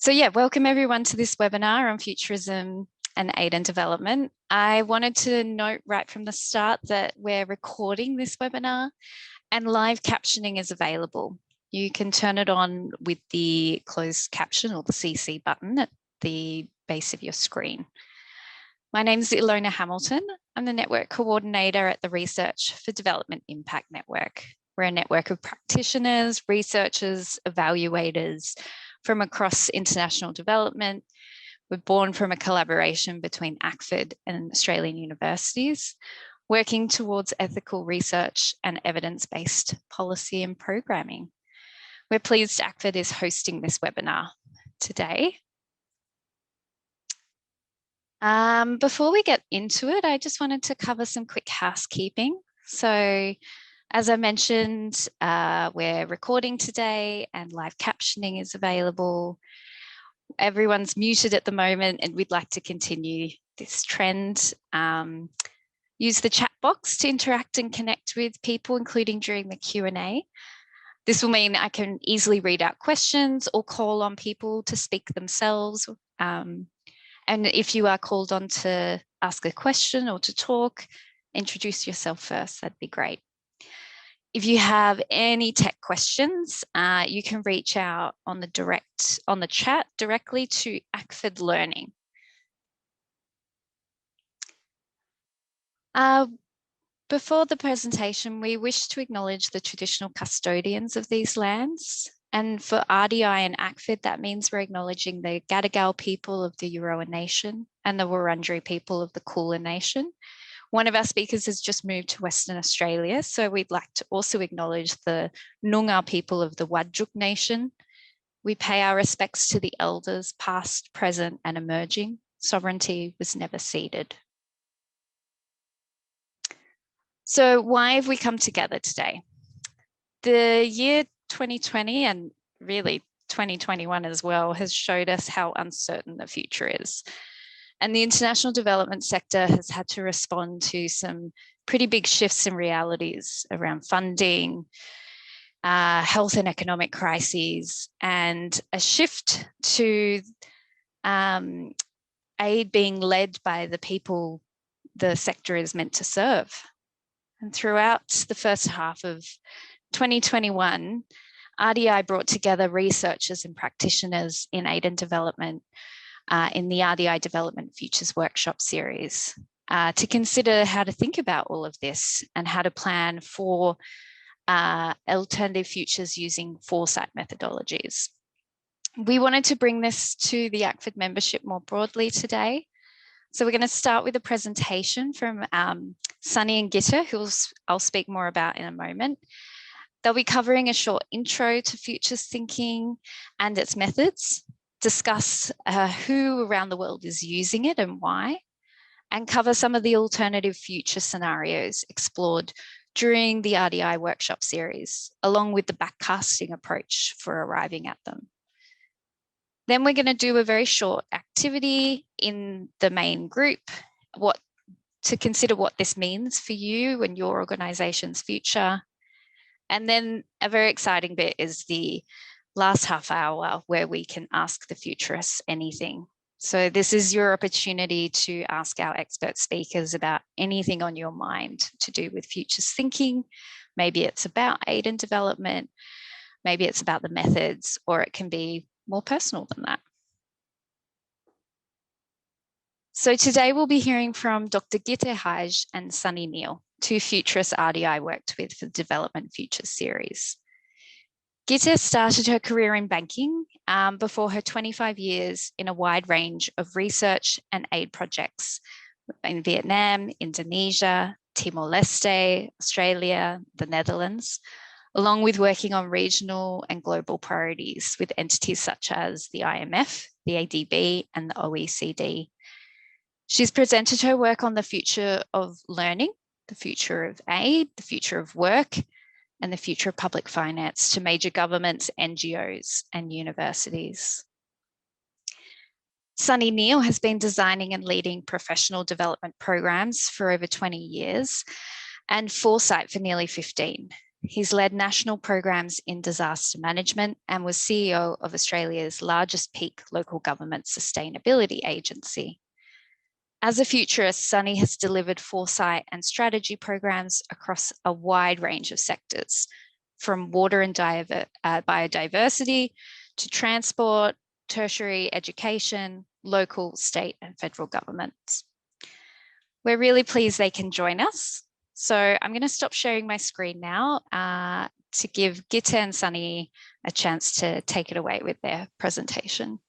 So yeah, welcome everyone to this webinar on futurism and aid and development. I wanted to note right from the start that we're recording this webinar and live captioning is available. You can turn it on with the closed caption or the CC button at the base of your screen. My name is Ilona Hamilton. I'm the Network Coordinator at the Research for Development Impact Network. We're a network of practitioners, researchers, evaluators from across international development. We're born from a collaboration between ACFID and Australian universities, working towards ethical research and evidence-based policy and programming. We're pleased ACFID is hosting this webinar today. Before we get into it, I just wanted to cover some quick housekeeping. So as I mentioned, we're recording today and live captioning is available. Everyone's muted at the moment and we'd like to continue this trend. Use the chat box to interact and connect with people, including during the Q&A. This will mean I can easily read out questions or call on people to speak themselves. And if you are called on to ask a question or to talk, introduce yourself first, that'd be great. If you have any tech questions, you can reach out on the chat directly to ACFID Learning. Before the presentation, we wish to acknowledge the traditional custodians of these lands. And for RDI and ACFID, that means we're acknowledging the Gadigal people of the Eora Nation and the Wurundjeri people of the Kulin Nation. One of our speakers has just moved to Western Australia, so we'd like to also acknowledge the Noongar people of the Whadjuk Nation. We pay our respects to the elders, past, present, and emerging. Sovereignty was never ceded. So why have we come together today? The year 2020 and really 2021 as well has showed us how uncertain the future is. And the international development sector has had to respond to some pretty big shifts in realities around funding, health and economic crises, and a shift to aid being led by the people the sector is meant to serve. And throughout the first half of 2021, RDI brought together researchers and practitioners in aid and development in the RDI Development Futures Workshop series to consider how to think about all of this and how to plan for alternative futures using foresight methodologies. We wanted to bring this to the ACFID membership more broadly today. So we're going to start with a presentation from Sunny and Gitta, who I'll speak more about in a moment. They'll be covering a short intro to futures thinking and its methods, discuss who around the world is using it and why, and cover some of the alternative future scenarios explored during the RDI workshop series, along with the backcasting approach for arriving at them. Then we're going to do a very short activity in the main group, to consider what this means for you and your organization's future. And then a very exciting bit is the last half hour where we can ask the futurists anything. So this is your opportunity to ask our expert speakers about anything on your mind to do with futures thinking. Maybe it's about aid and development, maybe it's about the methods, or it can be more personal than that. So today we'll be hearing from Dr. Gitta Haj and Sunny Neal, two futurists RDI worked with for the Development Futures series. Gitta started her career in banking before her 25 years in a wide range of research and aid projects in Vietnam, Indonesia, Timor-Leste, Australia, the Netherlands, along with working on regional and global priorities with entities such as the IMF, the ADB, and the OECD. She's presented her work on the future of learning, the future of aid, the future of work, and the future of public finance to major governments, NGOs, and universities. Sunny Neal has been designing and leading professional development programs for over 20 years and Foresight for nearly 15. He's led national programs in disaster management and was CEO of Australia's largest peak local government sustainability agency. As a futurist, Sunny has delivered foresight and strategy programs across a wide range of sectors, from water and biodiversity to transport, tertiary education, local, state, and federal governments. We're really pleased they can join us. So I'm going to stop sharing my screen now to give Gitte and Sunny a chance to take it away with their presentation.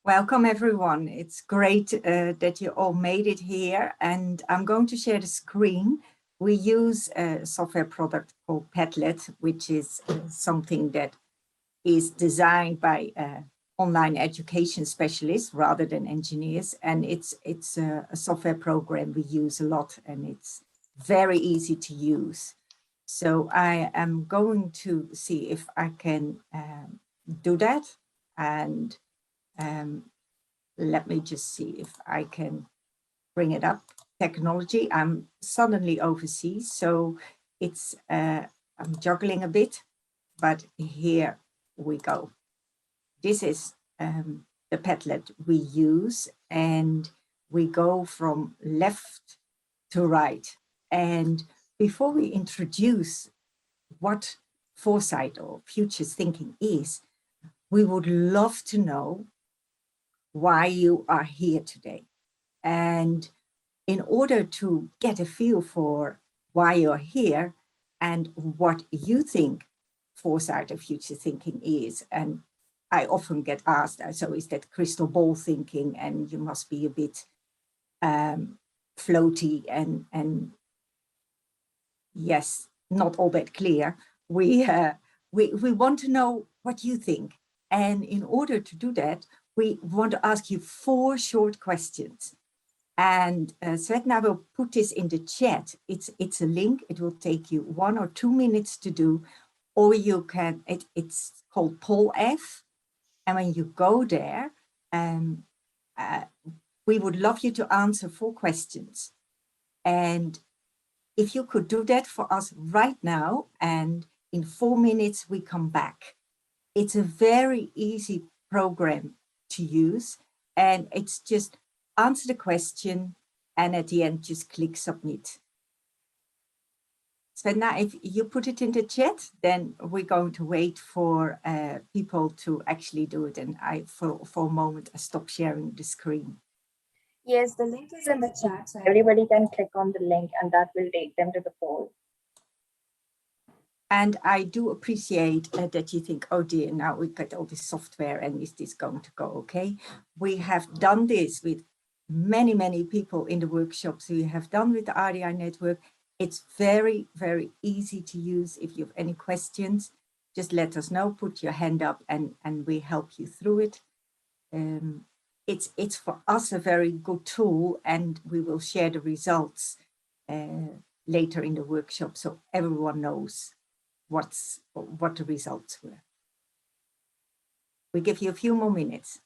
Welcome everyone. It's great that you all made it here, and I'm going to share the screen. We use a software product called Padlet, which is something that is designed by online education specialists rather than engineers, and it's a software program we use a lot, and it's very easy to use. So I am going to see if I can do that, and let me just see if I can bring it up. Technology, I'm suddenly overseas, so it's I'm juggling a bit, but here we go. This is the Padlet we use, and we go from left to right. And before we introduce what foresight or futures thinking is, we would love to know why you are here today. And in order to get a feel for why you're here and what you think foresight or future thinking is, and I often get asked, so is that crystal ball thinking, and you must be a bit floaty and yes, not all that clear. We want to know what you think. And in order to do that, we want to ask you 4 short questions. And Svetna will put this in the chat. It's a link. It will take you 1 or 2 minutes to do, or you can, it's called Poll F. And when you go there, we would love you to answer 4 questions. And if you could do that for us right now, and in 4 minutes we come back. It's a very easy program to use, and it's just answer the question and at the end just click submit. Svetna, if you put it in the chat, then we're going to wait for people to actually do it. And for a moment, I stop sharing the screen. Yes, the link is in the chat, so everybody can click on the link and that will take them to the poll. And I do appreciate that you think, oh dear, now we've got all this software and is this going to go okay? We have done this with many, many people in the workshops we have done with the RDI network. It's very, very easy to use. If you have any questions, just let us know, put your hand up and we help you through it. It's for us a very good tool, and we will share the results later in the workshop so everyone knows what the results were. We give you a few more minutes.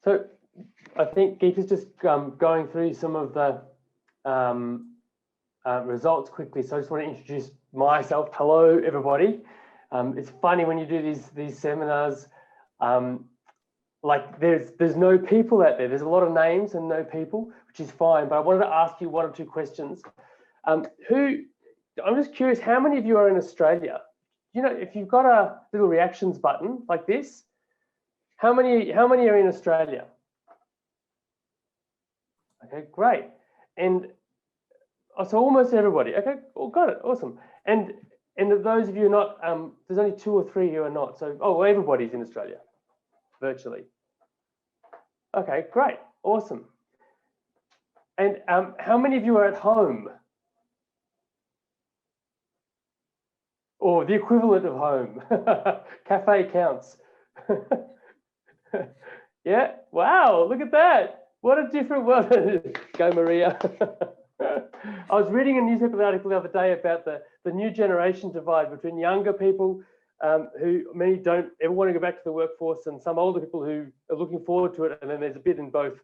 So I think Geeta's just going through some of the results quickly. So I just want to introduce myself. Hello, everybody. It's funny when you do these seminars, like there's no people out there. There's a lot of names and no people, which is fine. But I wanted to ask you one or two questions. I'm just curious, how many of you are in Australia? You know, if you've got a little reactions button like this, how many are in Australia? Okay, great. And so almost everybody. Okay, well, got it. Awesome. And those of you not, there's only 2 or 3 who are not. So, well, everybody's in Australia, virtually. Okay, great. Awesome. And how many of you are at home? Or the equivalent of home? Cafe counts. Yeah, wow, look at that. What a different world. Go, Maria. I was reading a newspaper article the other day about the new generation divide between younger people who many don't ever want to go back to the workforce, and some older people who are looking forward to it. And then there's a bit in both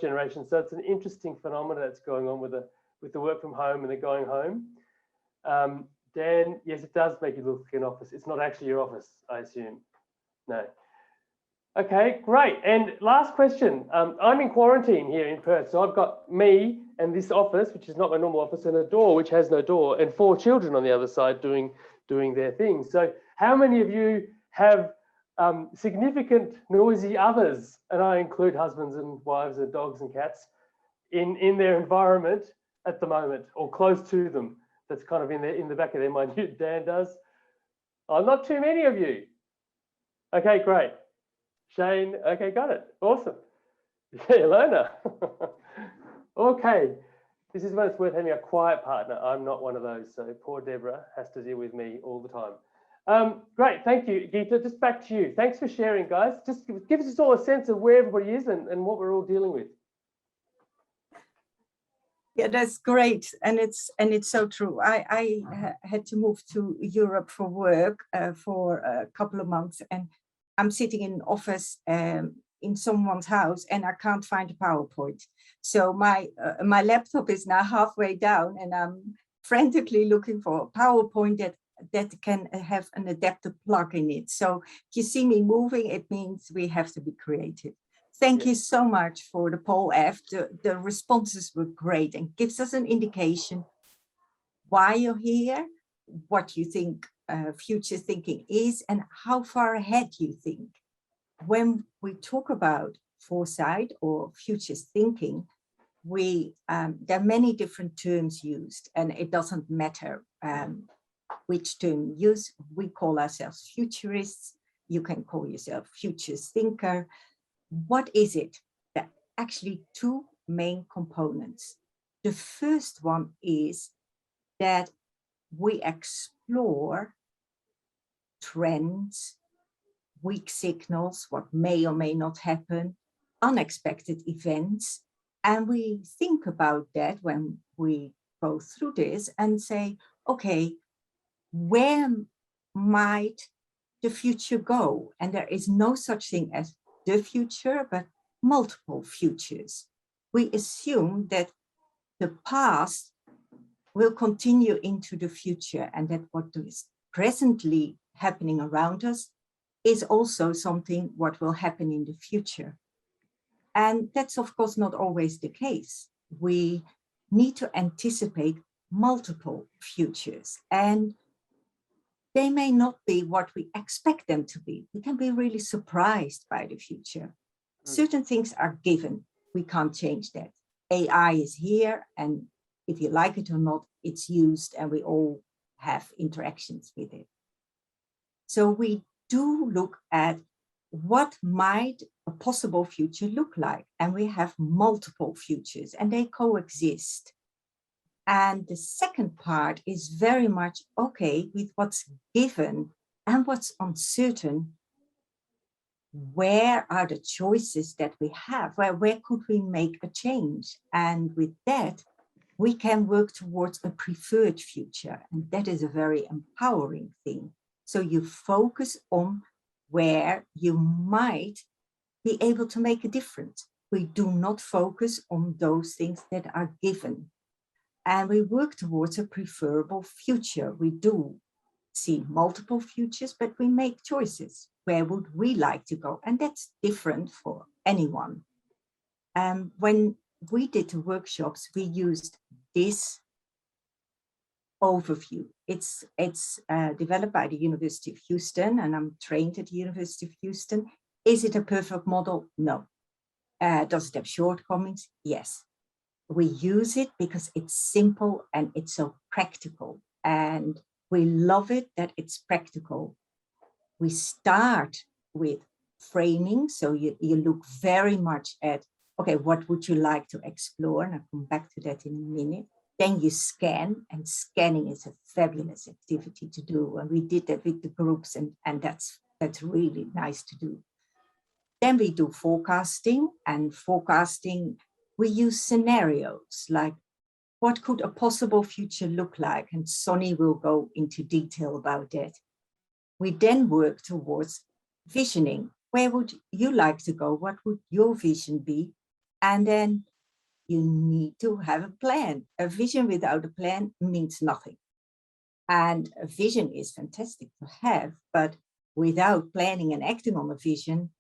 generations. So it's an interesting phenomenon that's going on with the work from home and the going home. Dan, yes, it does make you look like an office. It's not actually your office, I assume. No. Okay, great. And last question. I'm in quarantine here in Perth. So I've got me and this office, which is not my normal office, and a door which has no door, and 4 children on the other side doing their things. So how many of you have significant noisy others, and I include husbands and wives and dogs and cats, in their environment at the moment, or close to them? That's kind of in the back of their mind. Dan does. Oh, not too many of you. Okay, great. Shane, okay, got it. Awesome. Yeah, Lona. Okay, this is when it's worth having a quiet partner. I'm not one of those, so poor Deborah has to deal with me all the time. Great, thank you, Geeta. Just back to you. Thanks for sharing, guys. Just give us all a sense of where everybody is and what we're all dealing with. Yeah, that's great, and it's so true. I had to move to Europe for work for a couple of months, and I'm sitting in an office in someone's house, and I can't find a PowerPoint. So my laptop is now halfway down, and I'm frantically looking for a PowerPoint that can have an adaptive plug in it. So if you see me moving, it means we have to be creative. Thank you so much for the poll, F. The responses were great and gives us an indication why you're here, what you think future thinking is, and how far ahead you think. When we talk about foresight or future thinking, there are many different terms used, and it doesn't matter which term you use. We call ourselves futurists. You can call yourself future thinker. What is it? There are actually 2 main components. The first one is that we explore trends, weak signals, what may or may not happen, unexpected events, and we think about that when we go through this and say, okay, where might the future go? And there is no such thing as the future, but multiple futures. We assume that the past will continue into the future, and that what is presently happening around us is also something what will happen in the future. And that's of course not always the case. We need to anticipate multiple futures, and they may not be what we expect them to be. We can be really surprised by the future. Certain things are given. We can't change that. AI is here, and if you like it or not, it's used, and we all have interactions with it. So we do look at what might a possible future look like, and we have multiple futures, and they coexist. And the second part is very much okay with what's given and what's uncertain. Where are the choices that we have? Where could we make a change? And with that, we can work towards a preferred future. And that is a very empowering thing. So you focus on where you might be able to make a difference. We do not focus on those things that are given. And we work towards a preferable future. We do see multiple futures, but we make choices. Where would we like to go? And that's different for anyone. When we did the workshops, we used this overview. It's developed by the University of Houston, and I'm trained at the University of Houston. Is it a perfect model? No. Does it have shortcomings? Yes. We use it because it's simple and it's so practical. And we love it that it's practical. We start with framing. So you look very much at, okay, what would you like to explore? And I'll come back to that in a minute. Then you scan, and scanning is a fabulous activity to do. And we did that with the groups, and that's really nice to do. Then we do forecasting, and forecasting, we use scenarios like, what could a possible future look like? And Sonny will go into detail about that. We then work towards visioning. Where would you like to go? What would your vision be? And then you need to have a plan. A vision without a plan means nothing. And a vision is fantastic to have, but without planning and acting on a vision,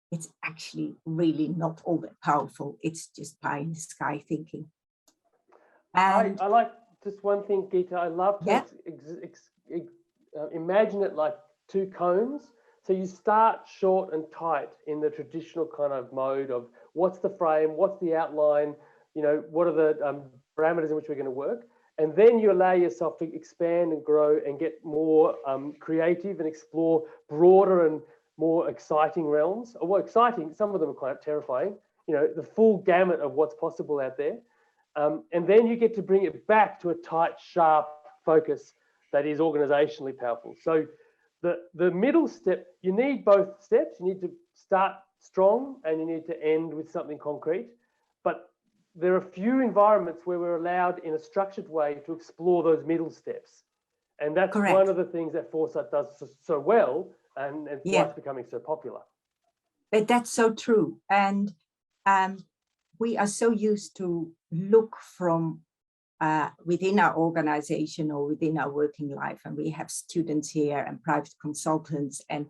it's actually really not all that powerful. It's just pie in the sky thinking. And I like just one thing, Geeta. I love to imagine it like two cones. So you start short and tight in the traditional kind of mode of what's the frame, what's the outline, you know, what are the parameters in which we're going to work. And then you allow yourself to expand and grow and get more creative and explore broader and more exciting realms. Well, exciting, some of them are quite terrifying, you know, the full gamut of what's possible out there. And then you get to bring it back to a tight, sharp focus that is organizationally powerful. So the middle step, you need both steps. You need to start strong and you need to end with something concrete. But there are few environments where we're allowed in a structured way to explore those middle steps. And that's correct. One of the things that Foresight does so well, and why it's becoming so popular. But that's so true. And we are so used to look from within our organization or within our working life. And we have students here and private consultants. And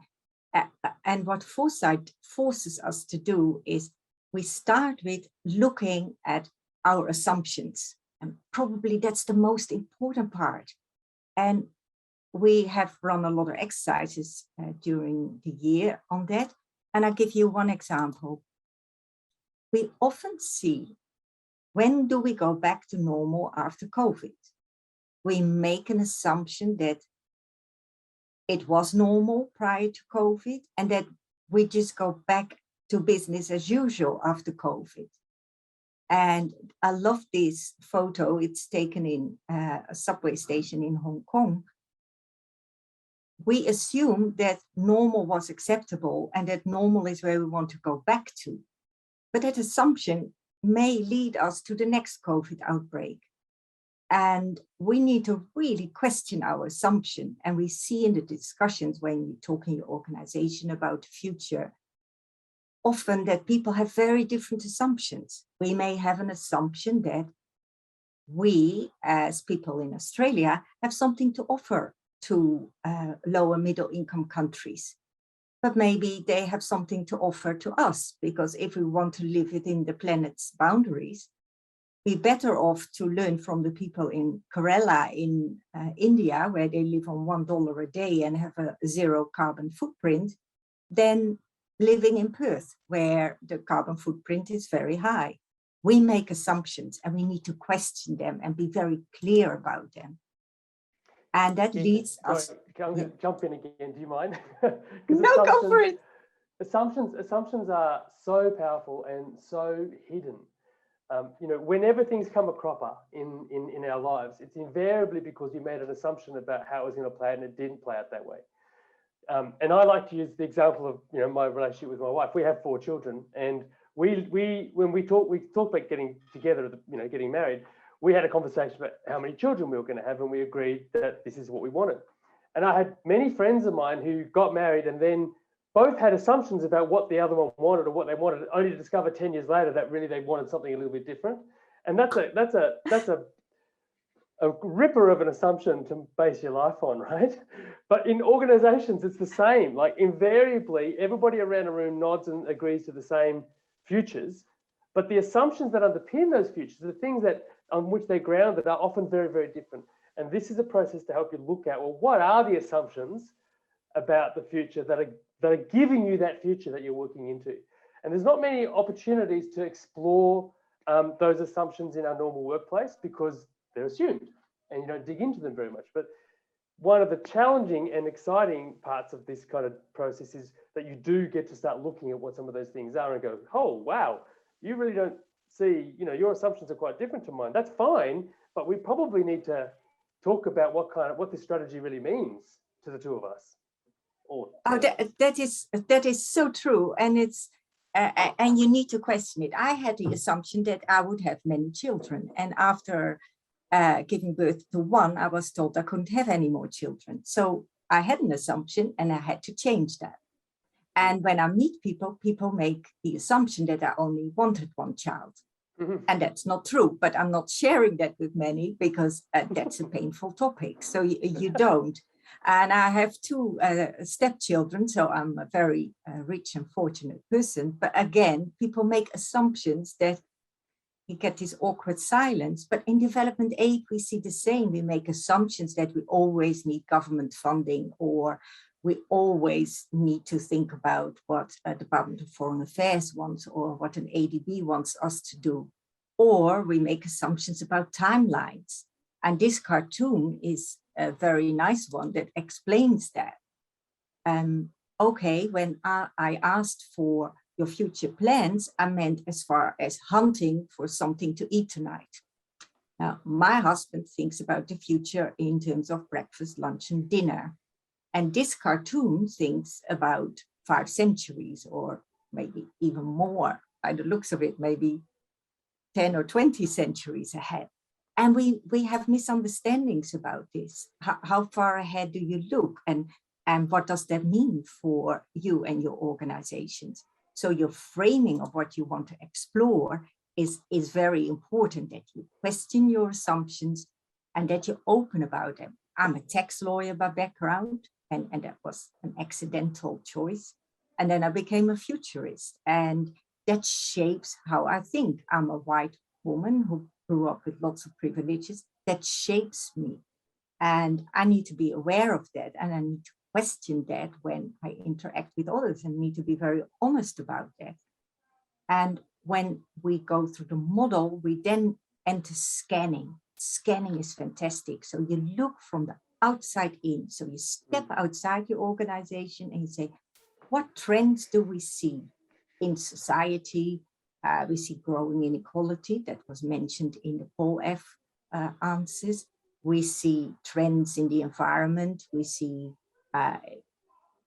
what Foresight forces us to do is we start with looking at our assumptions. And probably that's the most important part. And we have run a lot of exercises during the year on that. And I'll give you one example. We often see, when do we go back to normal after COVID? We make an assumption that it was normal prior to COVID and that we just go back to business as usual after COVID. And I love this photo. It's taken in a subway station in Hong Kong. We assume that normal was acceptable and that normal is where we want to go back to. But that assumption may lead us to the next COVID outbreak. And we need to really question our assumption. And we see in the discussions when you talk in your organization about the future, often that people have very different assumptions. We may have an assumption that we, as people in Australia, have something to offer to lower middle income countries. But maybe they have something to offer to us, because if we want to live within the planet's boundaries, we're better off to learn from the people in Kerala in India, where they live on $1 a day and have a zero carbon footprint, than living in Perth, where the carbon footprint is very high. We make assumptions and we need to question them and be very clear about them. And that leads us. I'm going to jump in again. Do you mind? No, go for it. Assumptions are so powerful and so hidden. You know, whenever things come a cropper in our lives, it's invariably because you made an assumption about how it was going to play out and it didn't play out that way. And I like to use the example of, you know, my relationship with my wife. We have 4 children, and when we talk about getting together, you know, getting married. We had a conversation about how many children we were going to have, and we agreed that this is what we wanted. And I had many friends of mine who got married and then both had assumptions about what the other one wanted or what they wanted, only to discover 10 years later that really they wanted something a little bit different. And that's a ripper of an assumption to base your life on, right? But in organizations, it's the same. Like invariably, everybody around a room nods and agrees to the same futures, but the assumptions that underpin those futures, the things that on which they're grounded, are often very, very different. And this is a process to help you look at, well, what are the assumptions about the future that are giving you that future that you're working into? And there's not many opportunities to explore those assumptions in our normal workplace because they're assumed and you don't dig into them very much. But one of the challenging and exciting parts of this kind of process is that you do get to start looking at what some of those things are and go, oh, wow, you really don't see, your assumptions are quite different to mine. That's fine, but we probably need to talk about what this strategy really means to the two of us. That is so true, and it's and you need to question it. I had the assumption that I would have many children, and after giving birth to one, I was told I couldn't have any more children. So I had an assumption, and I had to change that. And when I meet people, people make the assumption that I only wanted one child. Mm-hmm. And that's not true, but I'm not sharing that with many because that's a painful topic. So you don't. And I have two stepchildren, so I'm a very rich and fortunate person. But again, people make assumptions that you get this awkward silence. But in development aid, we see the same. We make assumptions that we always need government funding, or we always need to think about what a Department of Foreign Affairs wants or what an ADB wants us to do. Or we make assumptions about timelines. And this cartoon is a very nice one that explains that. Okay, when I asked for your future plans, I meant as far as hunting for something to eat tonight. Now, my husband thinks about the future in terms of breakfast, lunch, and dinner. And this cartoon thinks about 5 centuries or maybe even more, by the looks of it, maybe 10 or 20 centuries ahead. And we have misunderstandings about this. How far ahead do you look? And what does that mean for you and your organizations? So your framing of what you want to explore is very important, that you question your assumptions and that you're open about them. I'm a tax lawyer by background, and that was an accidental choice. And then I became a futurist, and that shapes how I think. I'm a white woman who grew up with lots of privileges. That shapes me. And I need to be aware of that, and I need to question that when I interact with others, and need to be very honest about that. And when we go through the model, we then enter scanning. Scanning is fantastic. So you look from the outside in. So you step outside your organization and you say, what trends do we see in society? We see growing inequality that was mentioned in the Paul F answers. We see trends in the environment. We see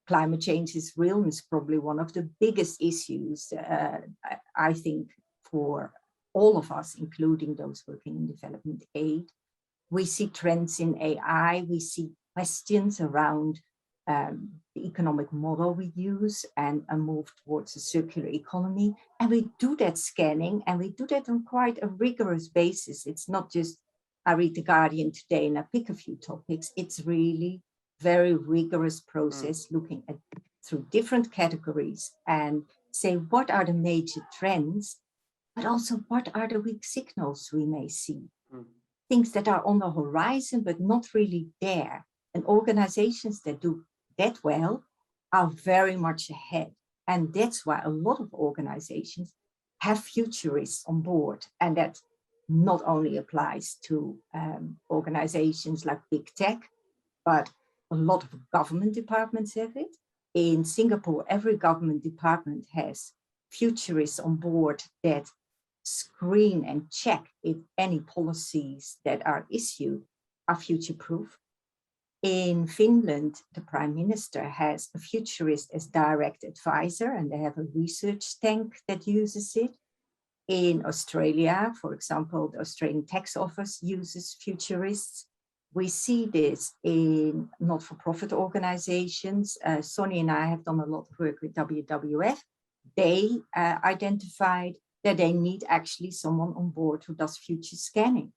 climate change is real, and it's probably one of the biggest issues, I think, for all of us, including those working in development aid. We see trends in AI. We see questions around the economic model we use and a move towards a circular economy. And we do that scanning, and we do that on quite a rigorous basis. It's not just, I read The Guardian today and I pick a few topics. It's really very rigorous process looking at through different categories and say, what are the major trends, but also what are the weak signals we may see? Things that are on the horizon, but not really there. And organizations that do that well are very much ahead. And that's why a lot of organizations have futurists on board. And that not only applies to organizations like big tech, but a lot of government departments have it. In Singapore, every government department has futurists on board that screen and check if any policies that are issued are future-proof. In Finland, the Prime Minister has a futurist as direct advisor, and they have a research tank that uses it. In Australia, for example, the Australian Tax Office uses futurists. We see this in not-for-profit organizations. Sonny and I have done a lot of work with WWF. They identified that they need actually someone on board who does future scanning.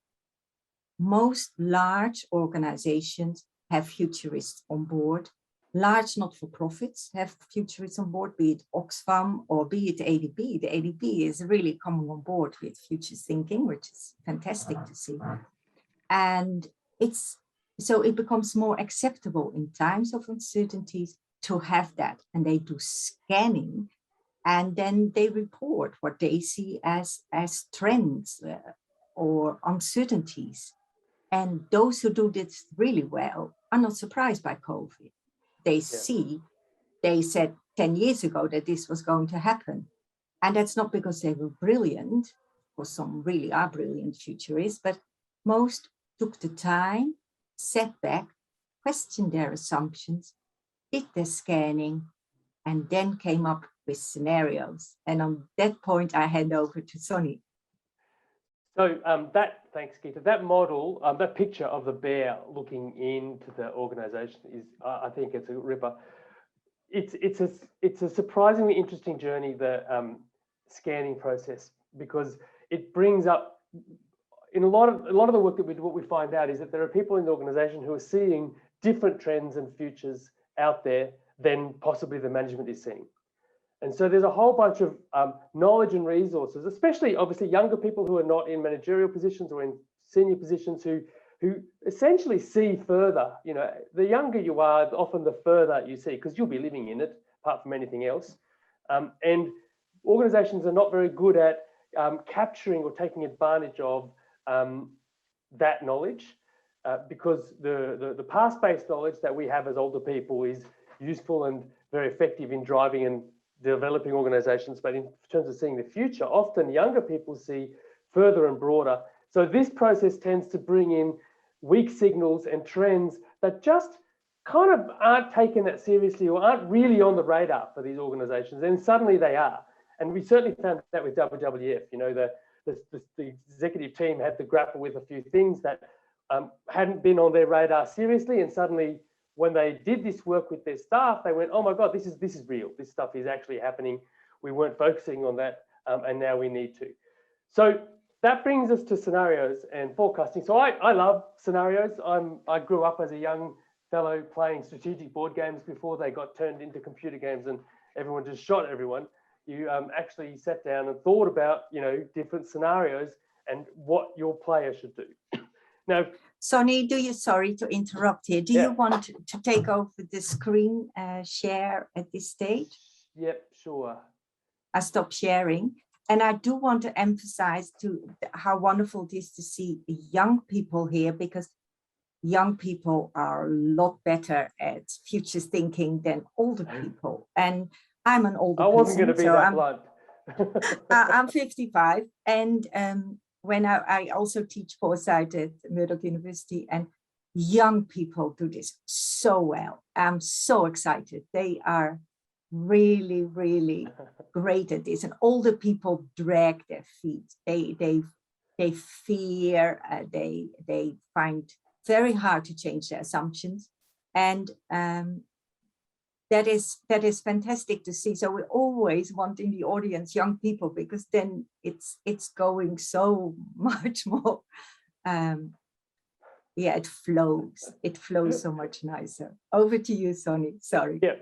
Most large organizations have futurists on board. Large not-for-profits have futurists on board, be it Oxfam or be it ADB. The ADB is really coming on board with future thinking, which is fantastic to see. And so it becomes more acceptable in times of uncertainties to have that. And they do scanning, and then they report what they see as trends or uncertainties. And those who do this really well are not surprised by COVID. They see, they said 10 years ago that this was going to happen. And that's not because they were brilliant, or some really are brilliant futurists, but most took the time, sat back, questioned their assumptions, did their scanning, and then came up with scenarios. And on that point, I hand over to Sonny. So thanks, Geeta. That model, that picture of the bear looking into the organisation is, I think it's a ripper. It's a surprisingly interesting journey, the scanning process, because it brings up, in a lot of the work that we do, what we find out is that there are people in the organisation who are seeing different trends and futures out there than possibly the management is seeing. And so there's a whole bunch of knowledge and resources, especially obviously younger people who are not in managerial positions or in senior positions who essentially see further. You know, the younger you are, often the further you see, because you'll be living in it apart from anything else. And organizations are not very good at capturing or taking advantage of that knowledge because the past-based knowledge that we have as older people is useful and very effective in driving and developing organizations, but in terms of seeing the future, often younger people see further and broader. So this process tends to bring in weak signals and trends that just kind of aren't taken that seriously or aren't really on the radar for these organizations, and suddenly they are. And we certainly found that with WWF. You know, the executive team had to grapple with a few things that hadn't been on their radar seriously, and suddenly when they did this work with their staff, they went, oh my God, this is real. This stuff is actually happening. We weren't focusing on that, and now we need to. So that brings us to scenarios and forecasting. So I love scenarios. I grew up as a young fellow playing strategic board games before they got turned into computer games and everyone just shot everyone. You actually sat down and thought about, you know, different scenarios and what your player should do. Now, Sonny, sorry to interrupt here. Do you want to take over the screen share at this stage? Yep, sure. I stop sharing. And I do want to emphasize how wonderful it is to see young people here, because young people are a lot better at future thinking than older people. And I'm an older person. I wasn't going to be that blunt. I'm 55. And when I also teach foresight at Murdoch University, and young people do this so well. I'm so excited. They are really, really great at this. And older people drag their feet. They fear, they find very hard to change their assumptions. And that is fantastic to see. So we always want in the audience young people, because then it's going so much more. It flows so much nicer. Over to you, Sonny. Sorry. Yeah,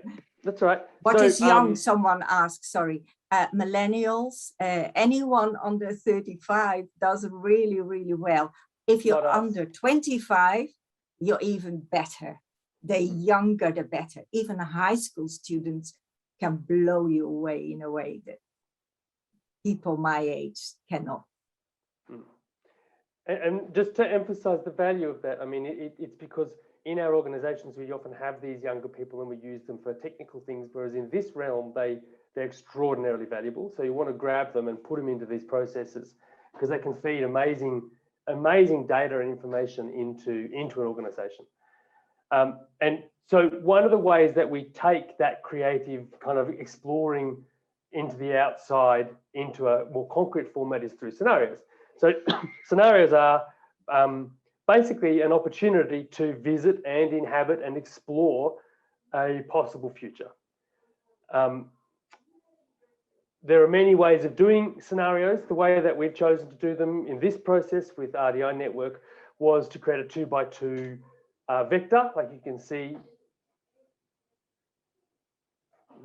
that's right. What is young? Someone asked. Sorry. Millennials. Anyone under 35 does really, really well. If you're under 25, you're even better. The younger, the better. Even high school students can blow you away in a way that people my age cannot. And just to emphasize the value of that, I mean, it's because in our organizations, we often have these younger people and we use them for technical things, whereas in this realm, they're extraordinarily valuable. So you want to grab them and put them into these processes because they can feed amazing data and information into an organization. And so one of the ways that we take that creative kind of exploring into the outside into a more concrete format is through scenarios. So scenarios are basically an opportunity to visit and inhabit and explore a possible future. There are many ways of doing scenarios. The way that we've chosen to do them in this process with RDI Network was to create a 2x2 vector, like you can see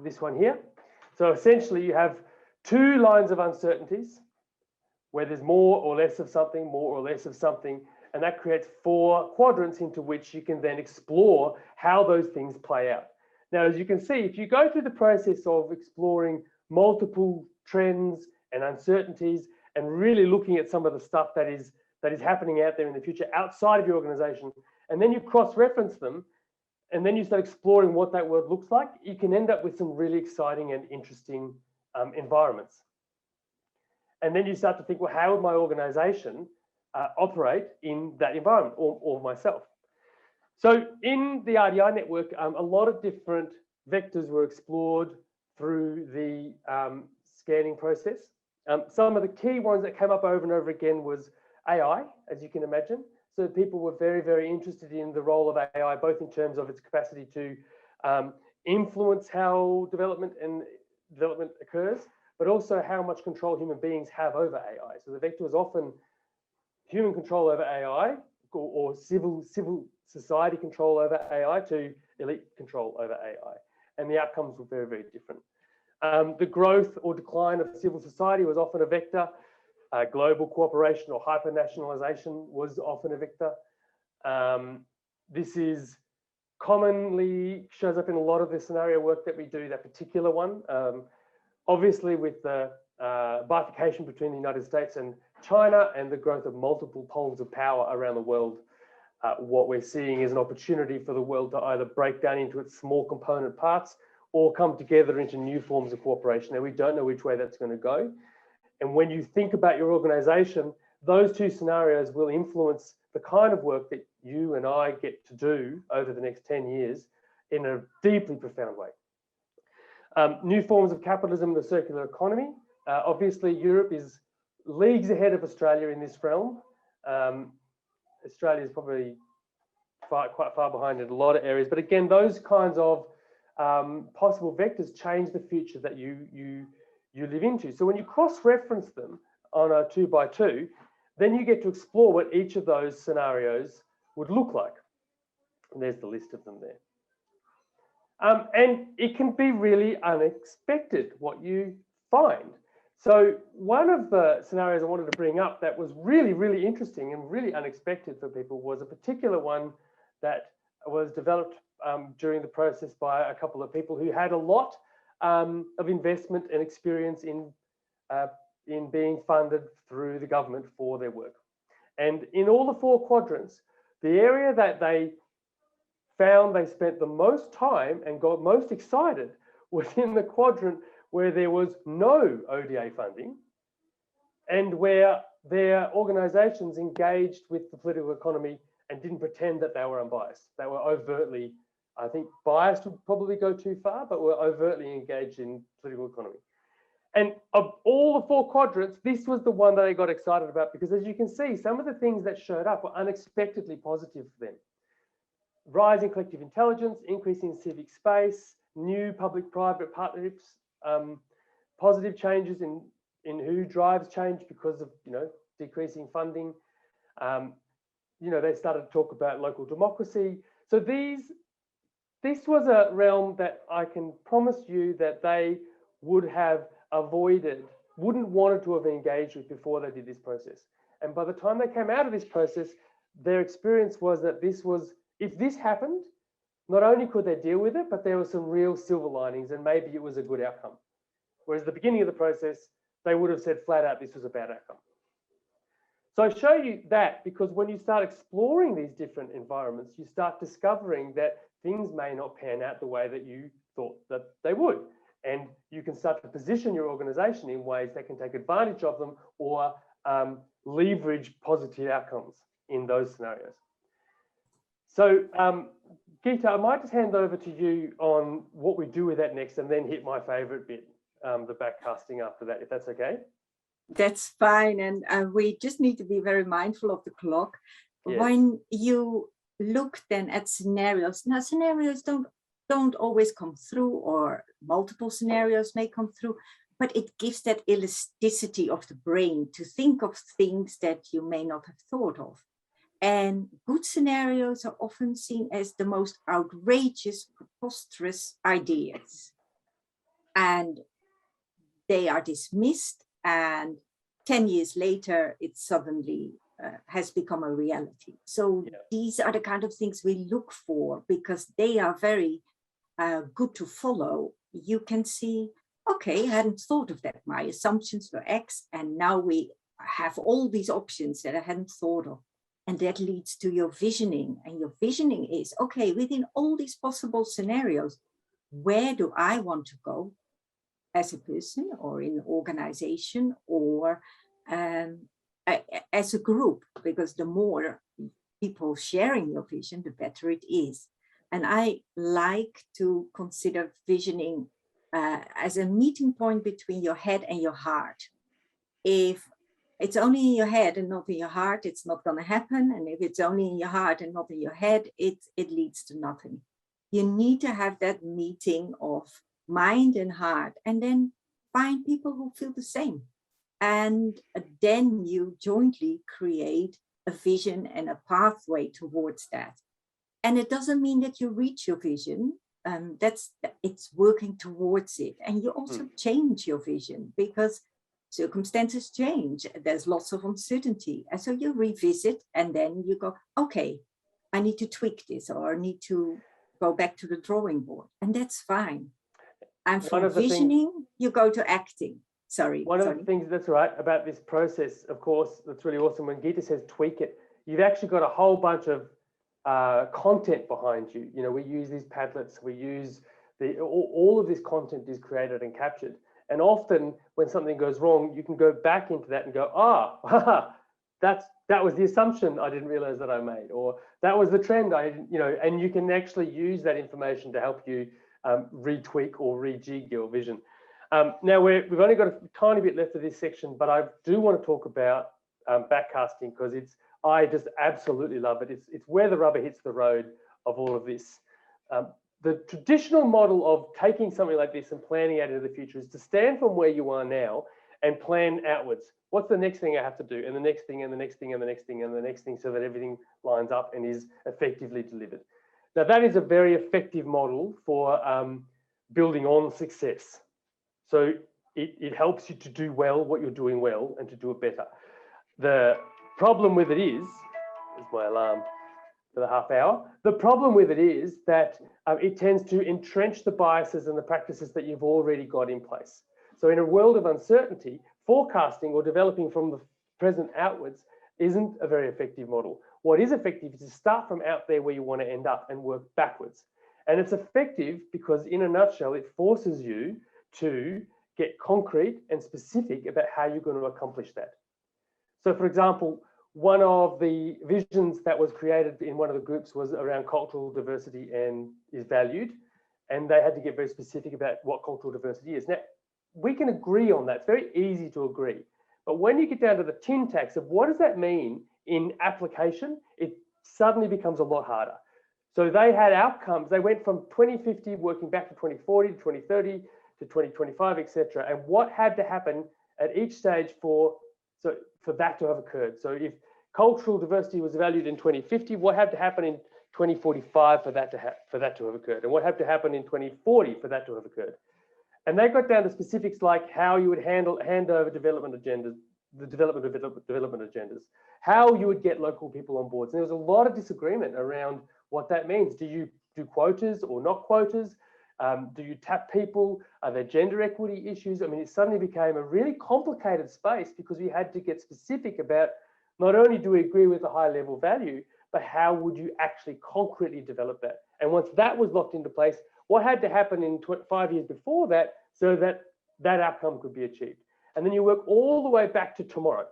this one here. So essentially you have two lines of uncertainties where there's more or less of something, more or less of something, and that creates 4 quadrants into which you can then explore how those things play out. Now, as you can see, if you go through the process of exploring multiple trends and uncertainties and really looking at some of the stuff that is happening out there in the future outside of your organization, and then you cross-reference them, and then you start exploring what that world looks like, you can end up with some really exciting and interesting environments. And then you start to think, well, how would my organization operate in that environment, or myself? So in the RDI network, a lot of different vectors were explored through the scanning process. Some of the key ones that came up over and over again was AI, as you can imagine. So people were very, very interested in the role of AI, both in terms of its capacity to influence how development occurs, but also how much control human beings have over AI. So the vector was often human control over AI, or civil society control over AI, to elite control over AI. And the outcomes were very, very different. The growth or decline of civil society was often a vector. Global cooperation or hyper-nationalization was often a vector. This is commonly shows up in a lot of the scenario work that we do, that particular one. Obviously, with the bifurcation between the United States and China and the growth of multiple poles of power around the world, what we're seeing is an opportunity for the world to either break down into its small component parts or come together into new forms of cooperation. And we don't know which way that's going to go. And when you think about your organization, those two scenarios will influence the kind of work that you and I get to do over the next 10 years in a deeply profound way. New forms of capitalism and the circular economy. Obviously, Europe is leagues ahead of Australia in this realm. Australia is probably quite far behind in a lot of areas. But again, those kinds of possible vectors change the future that you live into. So when you cross-reference them on a 2x2, then you get to explore what each of those scenarios would look like. And there's the list of them there. And it can be really unexpected what you find. So one of the scenarios I wanted to bring up that was really, really interesting and really unexpected for people was a particular one that was developed during the process by a couple of people who had a lot of investment and experience in being funded through the government for their work. And in all the 4 quadrants, the area that they found they spent the most time and got most excited was in the quadrant where there was no ODA funding and where their organizations engaged with the political economy and didn't pretend that they were unbiased. They were overtly, I think biased would probably go too far, but were overtly engaged in political economy. And of all the 4 quadrants, this was the one that I got excited about because, as you can see, some of the things that showed up were unexpectedly positive for them. Rising collective intelligence, increasing civic space, new public-private partnerships, positive changes in who drives change because of decreasing funding. They started to talk about local democracy. So this was a realm that I can promise you that they would have avoided, wouldn't wanted to have engaged with before they did this process. And by the time they came out of this process, their experience was that this was, if this happened, not only could they deal with it, but there were some real silver linings and maybe it was a good outcome. Whereas at the beginning of the process, they would have said flat out, this was a bad outcome. So I show you that because when you start exploring these different environments, you start discovering that things may not pan out the way that you thought that they would. And you can start to position your organization in ways that can take advantage of them or leverage positive outcomes in those scenarios. So Geeta, I might just hand over to you on what we do with that next and then hit my favorite bit, the backcasting after that, if that's okay. That's fine. And we just need to be very mindful of the clock. Yes. when you look then at scenarios, now scenarios don't always come through, or multiple scenarios may come through, but it gives that elasticity of the brain to think of things that you may not have thought of. And good scenarios are often seen as the most outrageous, preposterous ideas. And they are dismissed, and 10 years later, it suddenly has become a reality. So these are the kind of things we look for, because they are very good to follow. You can see, okay, I hadn't thought of that. My assumptions were X, and now we have all these options that I hadn't thought of. And that leads to your visioning. And your visioning is, okay, within all these possible scenarios, where do I want to go as a person, or in an organization, or as a group? Because the more people sharing your vision, the better it is. And I like to consider visioning as a meeting point between your head and your heart. If it's only in your head and not in your heart, it's not going to happen. And if it's only in your heart and not in your head, it leads to nothing. You need to have that meeting of mind and heart, and then find people who feel the same. And then you jointly create a vision and a pathway towards that. And it doesn't mean that you reach your vision. It's working towards it. And you also change your vision, because circumstances change. There's lots of uncertainty. And so you revisit, and then you go, okay, I need to tweak this, or I need to go back to the drawing board. And that's fine. And from visioning, you go to acting. One of the things that's right about this process, of course, that's really awesome. When Geeta says tweak it, you've actually got a whole bunch of content behind you. You know, we use these Padlets, we use all of this content is created and captured. And often when something goes wrong, you can go back into that and go, that was the assumption I didn't realize that I made, or that was the trend I didn't, you know, and you can actually use that information to help you retweak or rejig your vision. Now we've only got a tiny bit left of this section, but I do want to talk about backcasting, because I just absolutely love it. It's where the rubber hits the road of all of this. The traditional model of taking something like this and planning out into the future is to stand from where you are now and plan outwards. What's the next thing I have to do, and the next thing, and the next thing, and the next thing, and the next thing, so that everything lines up and is effectively delivered. Now that is a very effective model for building on success. So it helps you to do well what you're doing well and to do it better. The problem with it is, there's my alarm for the half hour. The problem with it is that it tends to entrench the biases and the practices that you've already got in place. So in a world of uncertainty, forecasting or developing from the present outwards isn't a very effective model. What is effective is to start from out there where you want to end up and work backwards. And it's effective because, in a nutshell, it forces you to get concrete and specific about how you're going to accomplish that. So, for example, one of the visions that was created in one of the groups was around cultural diversity and is valued, and they had to get very specific about what cultural diversity is. Now, we can agree on that. It's very easy to agree. But when you get down to the tin tacks of what does that mean in application, it suddenly becomes a lot harder. So they had outcomes. They went from 2050 working back to 2040 to 2030 to 2025, etc. And what had to happen at each stage for that to have occurred. So if cultural diversity was valued in 2050, what had to happen in 2045 for that to have occurred? And what had to happen in 2040 for that to have occurred? And they got down to specifics like how you would hand over development agendas, the development of development agendas, how you would get local people on board. And there was a lot of disagreement around what that means. Do you do quotas or not quotas? Do you tap people? Are there gender equity issues? I mean, it suddenly became a really complicated space because we had to get specific about not only do we agree with the high level value, but how would you actually concretely develop that? And once that was locked into place, what had to happen in 5 years before that so that that outcome could be achieved? And then you work all the way back to tomorrow.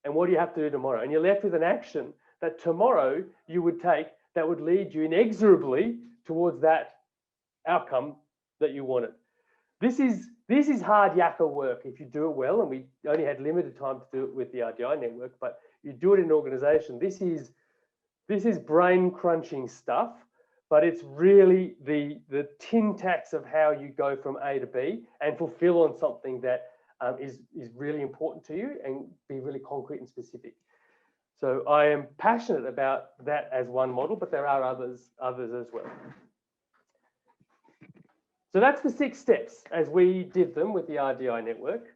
And what do you have to do tomorrow? And you're left with an action that tomorrow you would take that would lead you inexorably towards that outcome that you wanted. This is hard yakka work if you do it well, and we only had limited time to do it with the RDI network, but you do it in an organization. This is this is brain crunching stuff, but it's really the tin tacks of how you go from A to B and fulfill on something that is really important to you and be really concrete and specific. So I am passionate about that as one model, but there are others as well. So that's the 6 steps as we did them with the RDI network.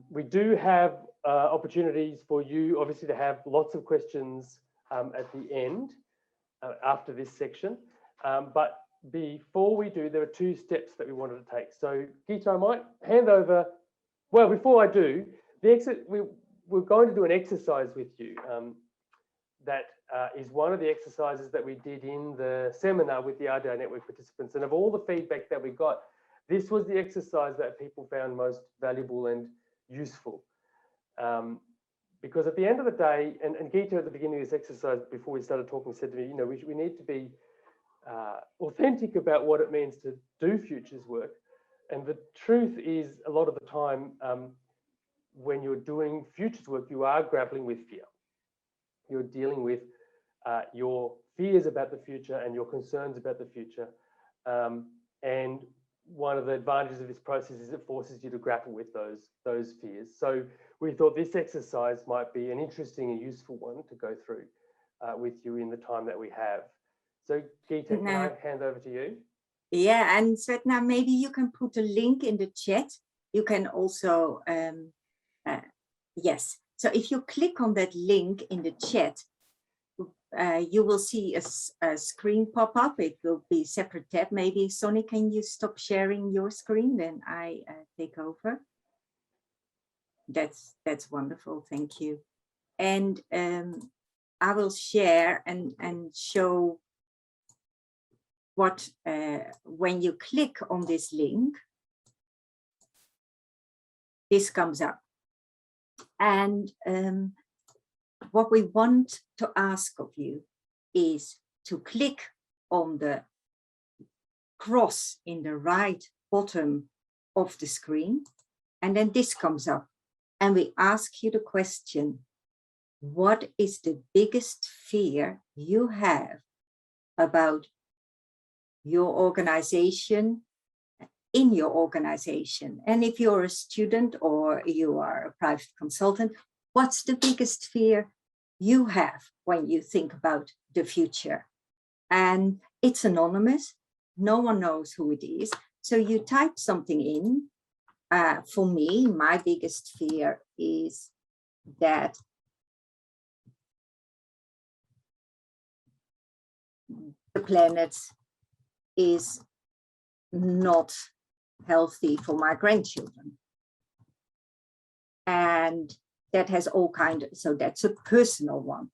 We do have opportunities for you, obviously, to have lots of questions at the end after this section. But before we do, there are 2 steps that we wanted to take. So Geeta, I might hand over. Well, before I do, we're going to do an exercise with you. That is one of the exercises that we did in the seminar with the RDI network participants. And of all the feedback that we got, this was the exercise that people found most valuable and useful. Because at the end of the day, and Geeta at the beginning of this exercise, before we started talking, said to me, you know, we need to be authentic about what it means to do futures work. And the truth is, a lot of the time, when you're doing futures work, you are grappling with fear. You're dealing with your fears about the future and your concerns about the future. And one of the advantages of this process is it forces you to grapple with those fears. So we thought this exercise might be an interesting and useful one to go through with you in the time that we have. So Geeta, can I hand over to you? Yeah, and Svetna, maybe you can put a link in the chat. You can also, yes. So if you click on that link in the chat, you will see a screen pop up. It will be a separate tab. Maybe Sonny, can you stop sharing your screen? Then I take over. That's wonderful. Thank you. And I will share and show what when you click on this link, this comes up. And what we want to ask of you is to click on the cross in the right bottom of the screen, and then this comes up. And we ask you the question, what is the biggest fear you have about your organization, in your organization? And if you're a student or you are a private consultant, what's the biggest fear you have when you think about the future? And it's anonymous. No one knows who it is. So you type something in. For me, my biggest fear is that the planet is not healthy for my grandchildren. And that has all kinds of, so that's a personal one.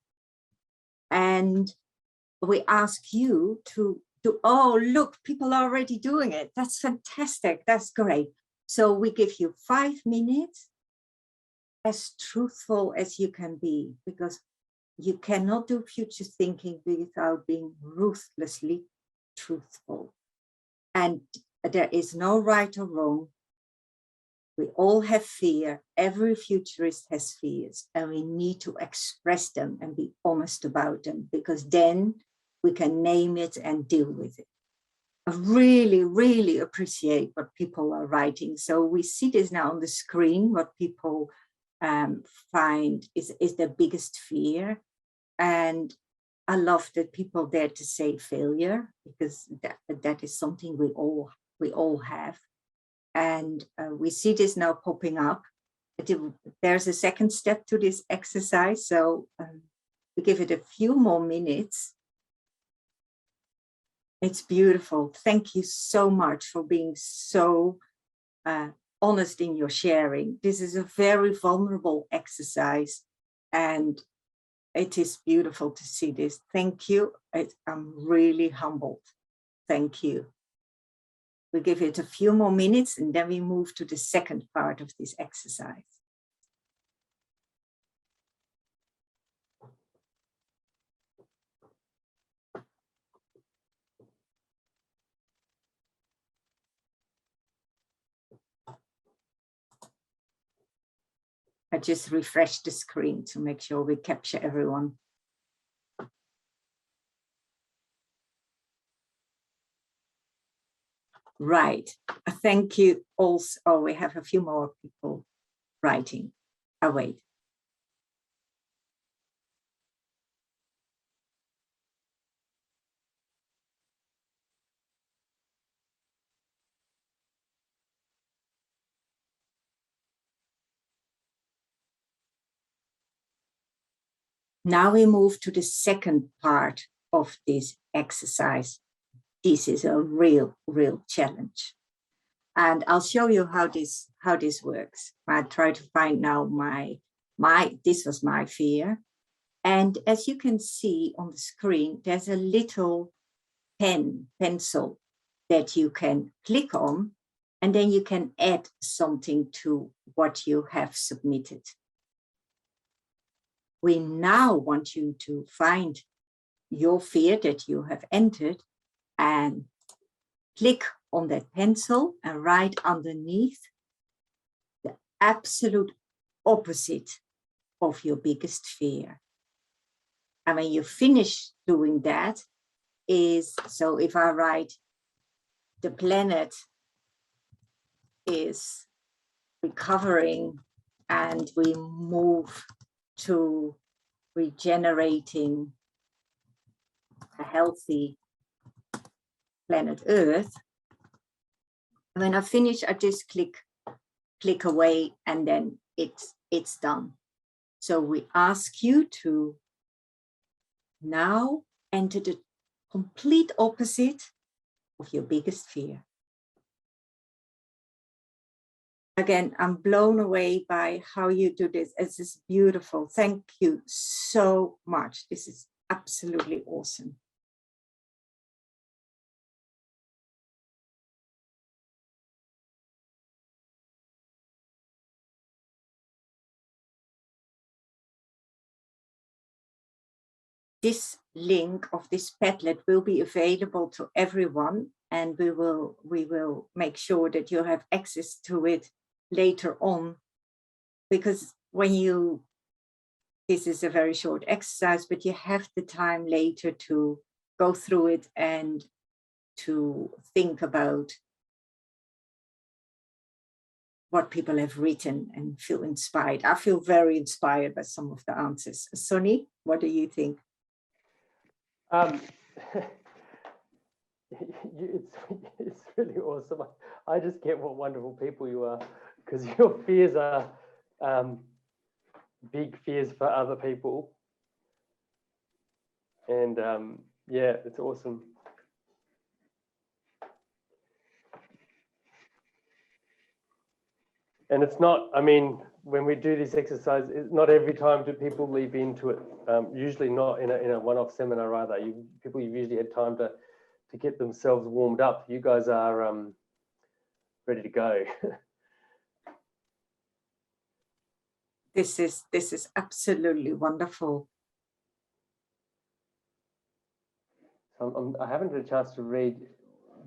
And we ask you to oh, look, people are already doing it. That's fantastic. That's great. So we give you 5 minutes, as truthful as you can be, because you cannot do future thinking without being ruthlessly truthful. And there is no right or wrong. We all have fear. Every futurist has fears, and we need to express them and be honest about them, because then we can name it and deal with it. I really, really appreciate what people are writing. So we see this now on the screen, what people find is their biggest fear. And I love that people dare to say failure, because that is something we all have. And we see this now popping up. There's a second step to this exercise. So we give it a few more minutes. It's beautiful. Thank you so much for being so honest in your sharing. This is a very vulnerable exercise, and it is beautiful to see this. Thank you. I'm really humbled. Thank you. We give it a few more minutes, and then we move to the second part of this exercise. I just refreshed the screen to make sure we capture everyone. Right. Thank you also. Oh, we have a few more people writing. I'll wait. Now we move to the second part of this exercise. This is a real challenge. And I'll show you how this works. I try to find now this was my fear. And as you can see on the screen, there's a little pencil that you can click on, and then you can add something to what you have submitted. We now want you to find your fear that you have entered and click on that pencil and write underneath the absolute opposite of your biggest fear. And when you finish doing that so if I write the planet is recovering and we move to regenerating a healthy planet Earth. And when I finish, I just click away, and then it's done. So we ask you to now enter the complete opposite of your biggest fear. Again, I'm blown away by how you do this. This is beautiful. Thank you so much. This is absolutely awesome. This link of this Padlet will be available to everyone, and we will make sure that you have access to it later on, because this is a very short exercise, but you have the time later to go through it and to think about what people have written and feel inspired. I feel very inspired by some of the answers. Sonny, what do you think? It's really awesome. I just get what wonderful people you are, because your fears are big fears for other people. And yeah, it's awesome. And it's not, I mean, when we do this exercise, it's not every time do people leap into it. Usually not in a one-off seminar either. People usually had time to get themselves warmed up. You guys are ready to go. This is absolutely wonderful. I haven't had a chance to read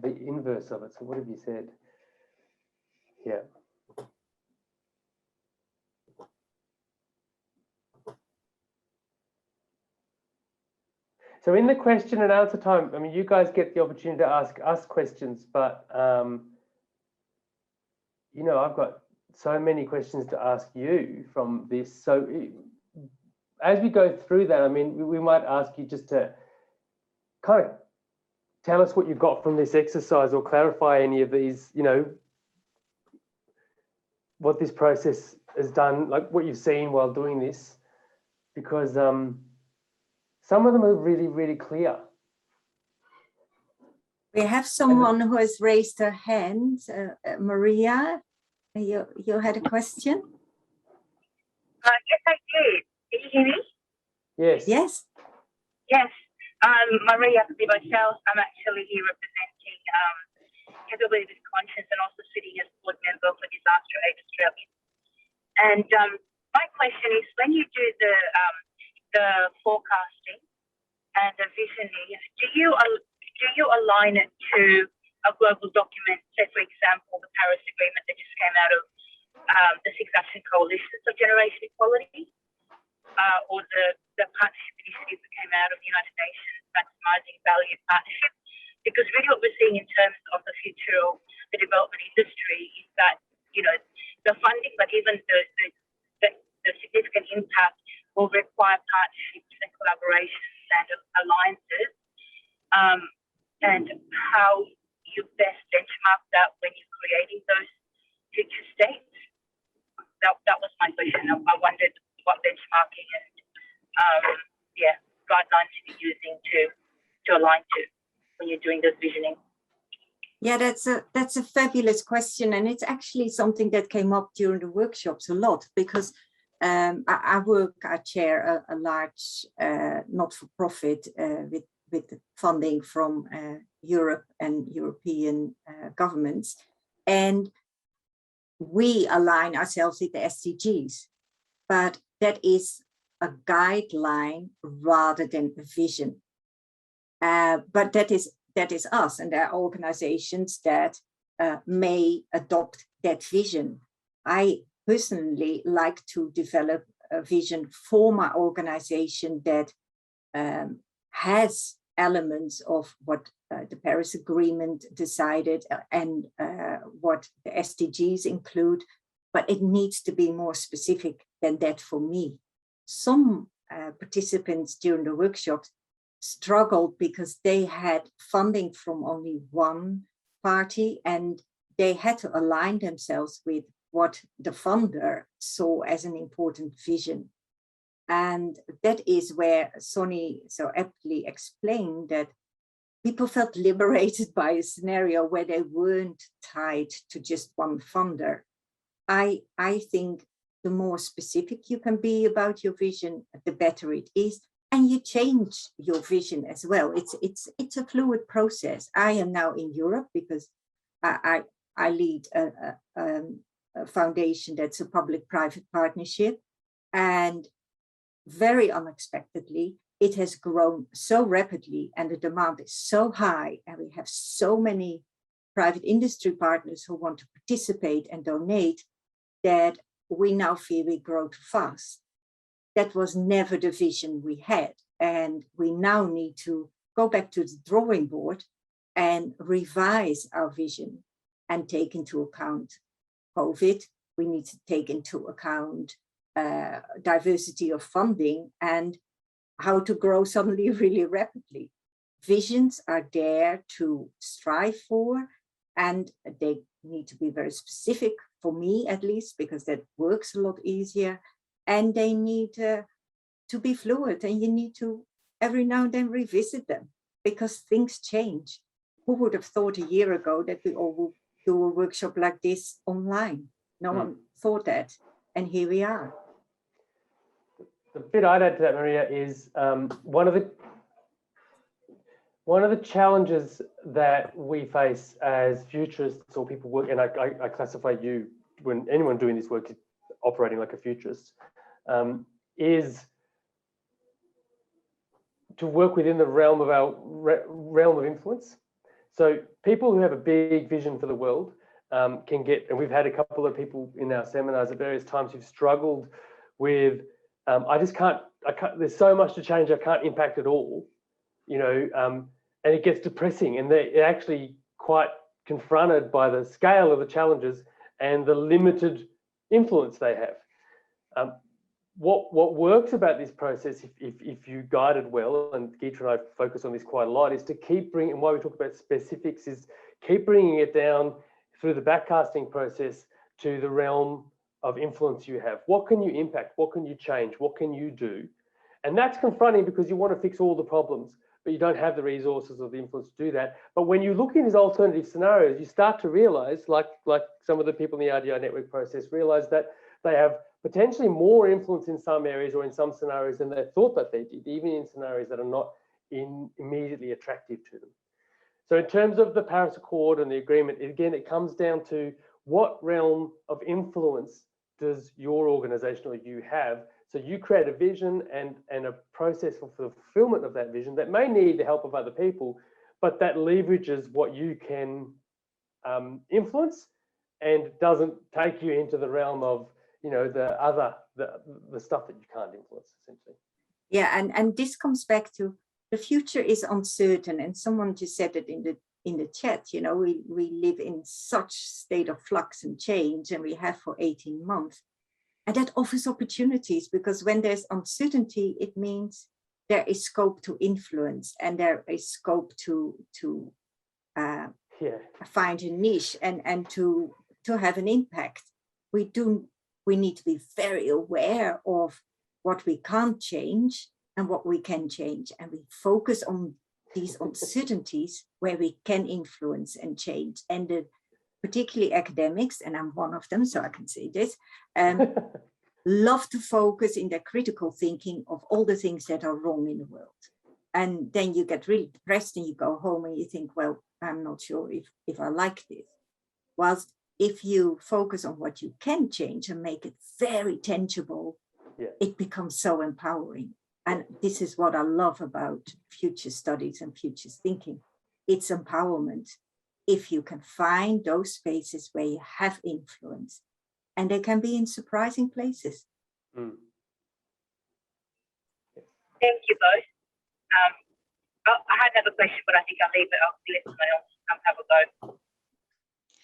the inverse of it. So what have you said? Yeah. So in the question and answer time, I mean, you guys get the opportunity to ask us questions, but you know, I've got so many questions to ask you from this. So as we go through that, I mean, we might ask you just to kind of tell us what you've got from this exercise, or clarify any of these, you know, what this process has done, like what you've seen while doing this, because some of them are really clear. We have someone who has raised her hand. Maria, you had a question? Yes, I did. Can you hear me? Yes. Yes. Yes. Maria myself. I'm actually here representing Capabilities Conscience and also sitting as board member for Disaster Aid Australia. And my question is, when you do the forecasting and the visioning, do you align it to a global document, say for example the Paris Agreement that just came out of the Six Action Coalitions of Generation Equality, or the partnership initiative that came out of the United Nations, Maximising Value Partnership? because really what we're seeing in terms of the future of the development industry is that, you know, the funding, but even the significant impact will require partnerships and collaborations and alliances, and how you best benchmark that when you're creating those future states. That was my question. I wondered what benchmarking and guidelines you're using to align to when you're doing this visioning. Yeah, that's a fabulous question, and it's actually something that came up during the workshops a lot, because I chair a large not-for-profit with funding from Europe and European governments, and we align ourselves with the SDGs, but that is a guideline rather than a vision. But that is us, and there are organizations that may adopt that vision. I personally like to develop a vision for my organization that has elements of what the Paris Agreement decided and what the SDGs include, but it needs to be more specific than that for me. Some participants during the workshops struggled because they had funding from only one party, and they had to align themselves with what the funder saw as an important vision. And that is where Sonny so aptly explained that people felt liberated by a scenario where they weren't tied to just one funder. I think the more specific you can be about your vision, the better it is. And you change your vision as well. It's a fluid process. I am now in Europe because I lead a foundation that's a public-private partnership, and very unexpectedly, it has grown so rapidly and the demand is so high, and we have so many private industry partners who want to participate and donate, that we now fear we grow too fast. That was never the vision we had, and we now need to go back to the drawing board and revise our vision and take into account COVID. We need to take into account diversity of funding and how to grow suddenly really rapidly. Visions are there to strive for, and they need to be very specific, for me at least, because that works a lot easier. And they need to be fluid, and you need to every now and then revisit them because things change. Who would have thought a year ago that we all would do a workshop like this online? No one thought that, and here we are. The bit I'd add to that, Maria, is one of the challenges that we face as futurists or people work, and I classify you, when anyone doing this work is operating like a futurist, is to work within the realm of our realm of influence. So people who have a big vision for the world can get, and we've had a couple of people in our seminars at various times who've struggled with, I can't, there's so much to change, I can't impact it all, you know, and it gets depressing, and they're actually quite confronted by the scale of the challenges and the limited influence they have. What works about this process, if you guide it well, and Geertruida and I focus on this quite a lot, is to keep bringing, and why we talk about specifics is keep bringing it down through the backcasting process to the realm of influence you have. What can you impact? What can you change? What can you do? And that's confronting because you want to fix all the problems, but you don't have the resources or the influence to do that. But when you look in these alternative scenarios, you start to realize, like some of the people in the RDI network process realize, that they have potentially more influence in some areas or in some scenarios than they thought that they did, even in scenarios that are not immediately attractive to them. So in terms of the Paris Accord and the agreement, again, it comes down to what realm of influence does your organization or you have? So you create a vision and a process for fulfillment of that vision that may need the help of other people, but that leverages what you can influence and doesn't take you into the realm of, you know, the stuff that you can't influence, essentially. Yeah, and this comes back to the future is uncertain, and someone just said it in the chat. You know, we live in such state of flux and change, and we have for 18 months. And that offers opportunities, because when there's uncertainty, it means there is scope to influence, and there is scope to find a niche and to have an impact. We need to be very aware of what we can't change and what we can change, and we focus on these uncertainties where we can influence and change. And particularly academics, and I'm one of them, so I can say this, love to focus in their critical thinking of all the things that are wrong in the world. And then you get really depressed and you go home and you think, well, I'm not sure if I like this. Whilst if you focus on what you can change and make it very tangible, it becomes so empowering. And this is what I love about future studies and future thinking. It's empowerment. If you can find those spaces where you have influence, and they can be in surprising places. Thank you both. I had another question, but I think I'll leave it. I'll let someone else have a go.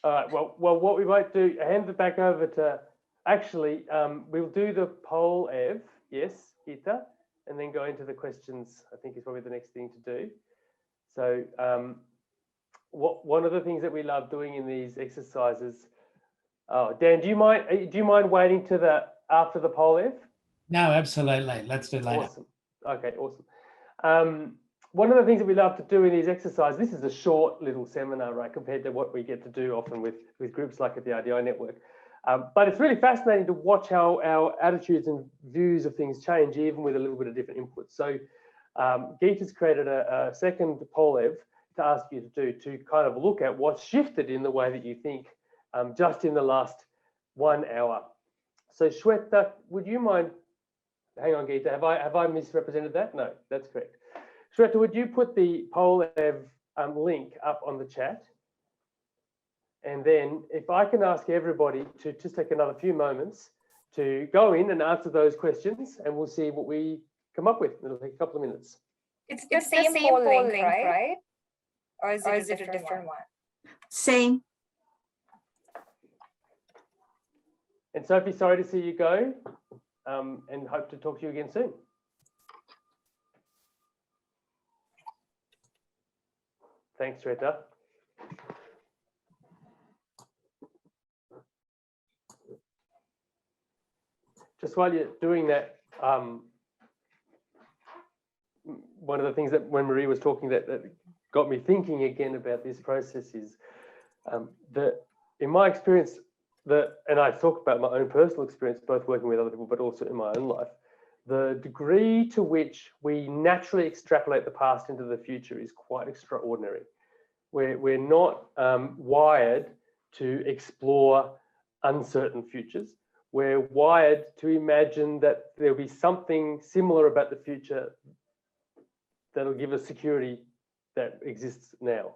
All right. Well, what we might do, hand it back over to. Actually, we'll do the poll, Ev. Yes, Geeta, and then go into the questions. I think is probably the next thing to do. So, one of the things that we love doing in these exercises. Oh, Dan, do you mind waiting to after the poll, Ev? No, absolutely. Let's do it later. Awesome. Okay, awesome. One of the things that we love to do in these exercises, this is a short little seminar, right, compared to what we get to do often with groups like at the RDI Network. But it's really fascinating to watch how our attitudes and views of things change, even with a little bit of different input. So Geeta's created a second poll, Ev, to ask you to do, to kind of look at what's shifted in the way that you think just in the last 1 hour. So Shweta, would you mind, hang on Geeta, have I misrepresented that? No, that's correct. Shweta, would you put the poll link up on the chat? And then if I can ask everybody to just take another few moments to go in and answer those questions, and we'll see what we come up with. It'll take a couple of minutes. It's the same poll link, right? Or is it a different one? Same. And Sophie, sorry to see you go, and hope to talk to you again soon. Thanks, Shweta. Just while you're doing that, one of the things that when Marie was talking that got me thinking again about this process is that in my experience, and I talk about my own personal experience, both working with other people, but also in my own life, the degree to which we naturally extrapolate the past into the future is quite extraordinary. We're not wired to explore uncertain futures. We're wired to imagine that there'll be something similar about the future that'll give us security that exists now.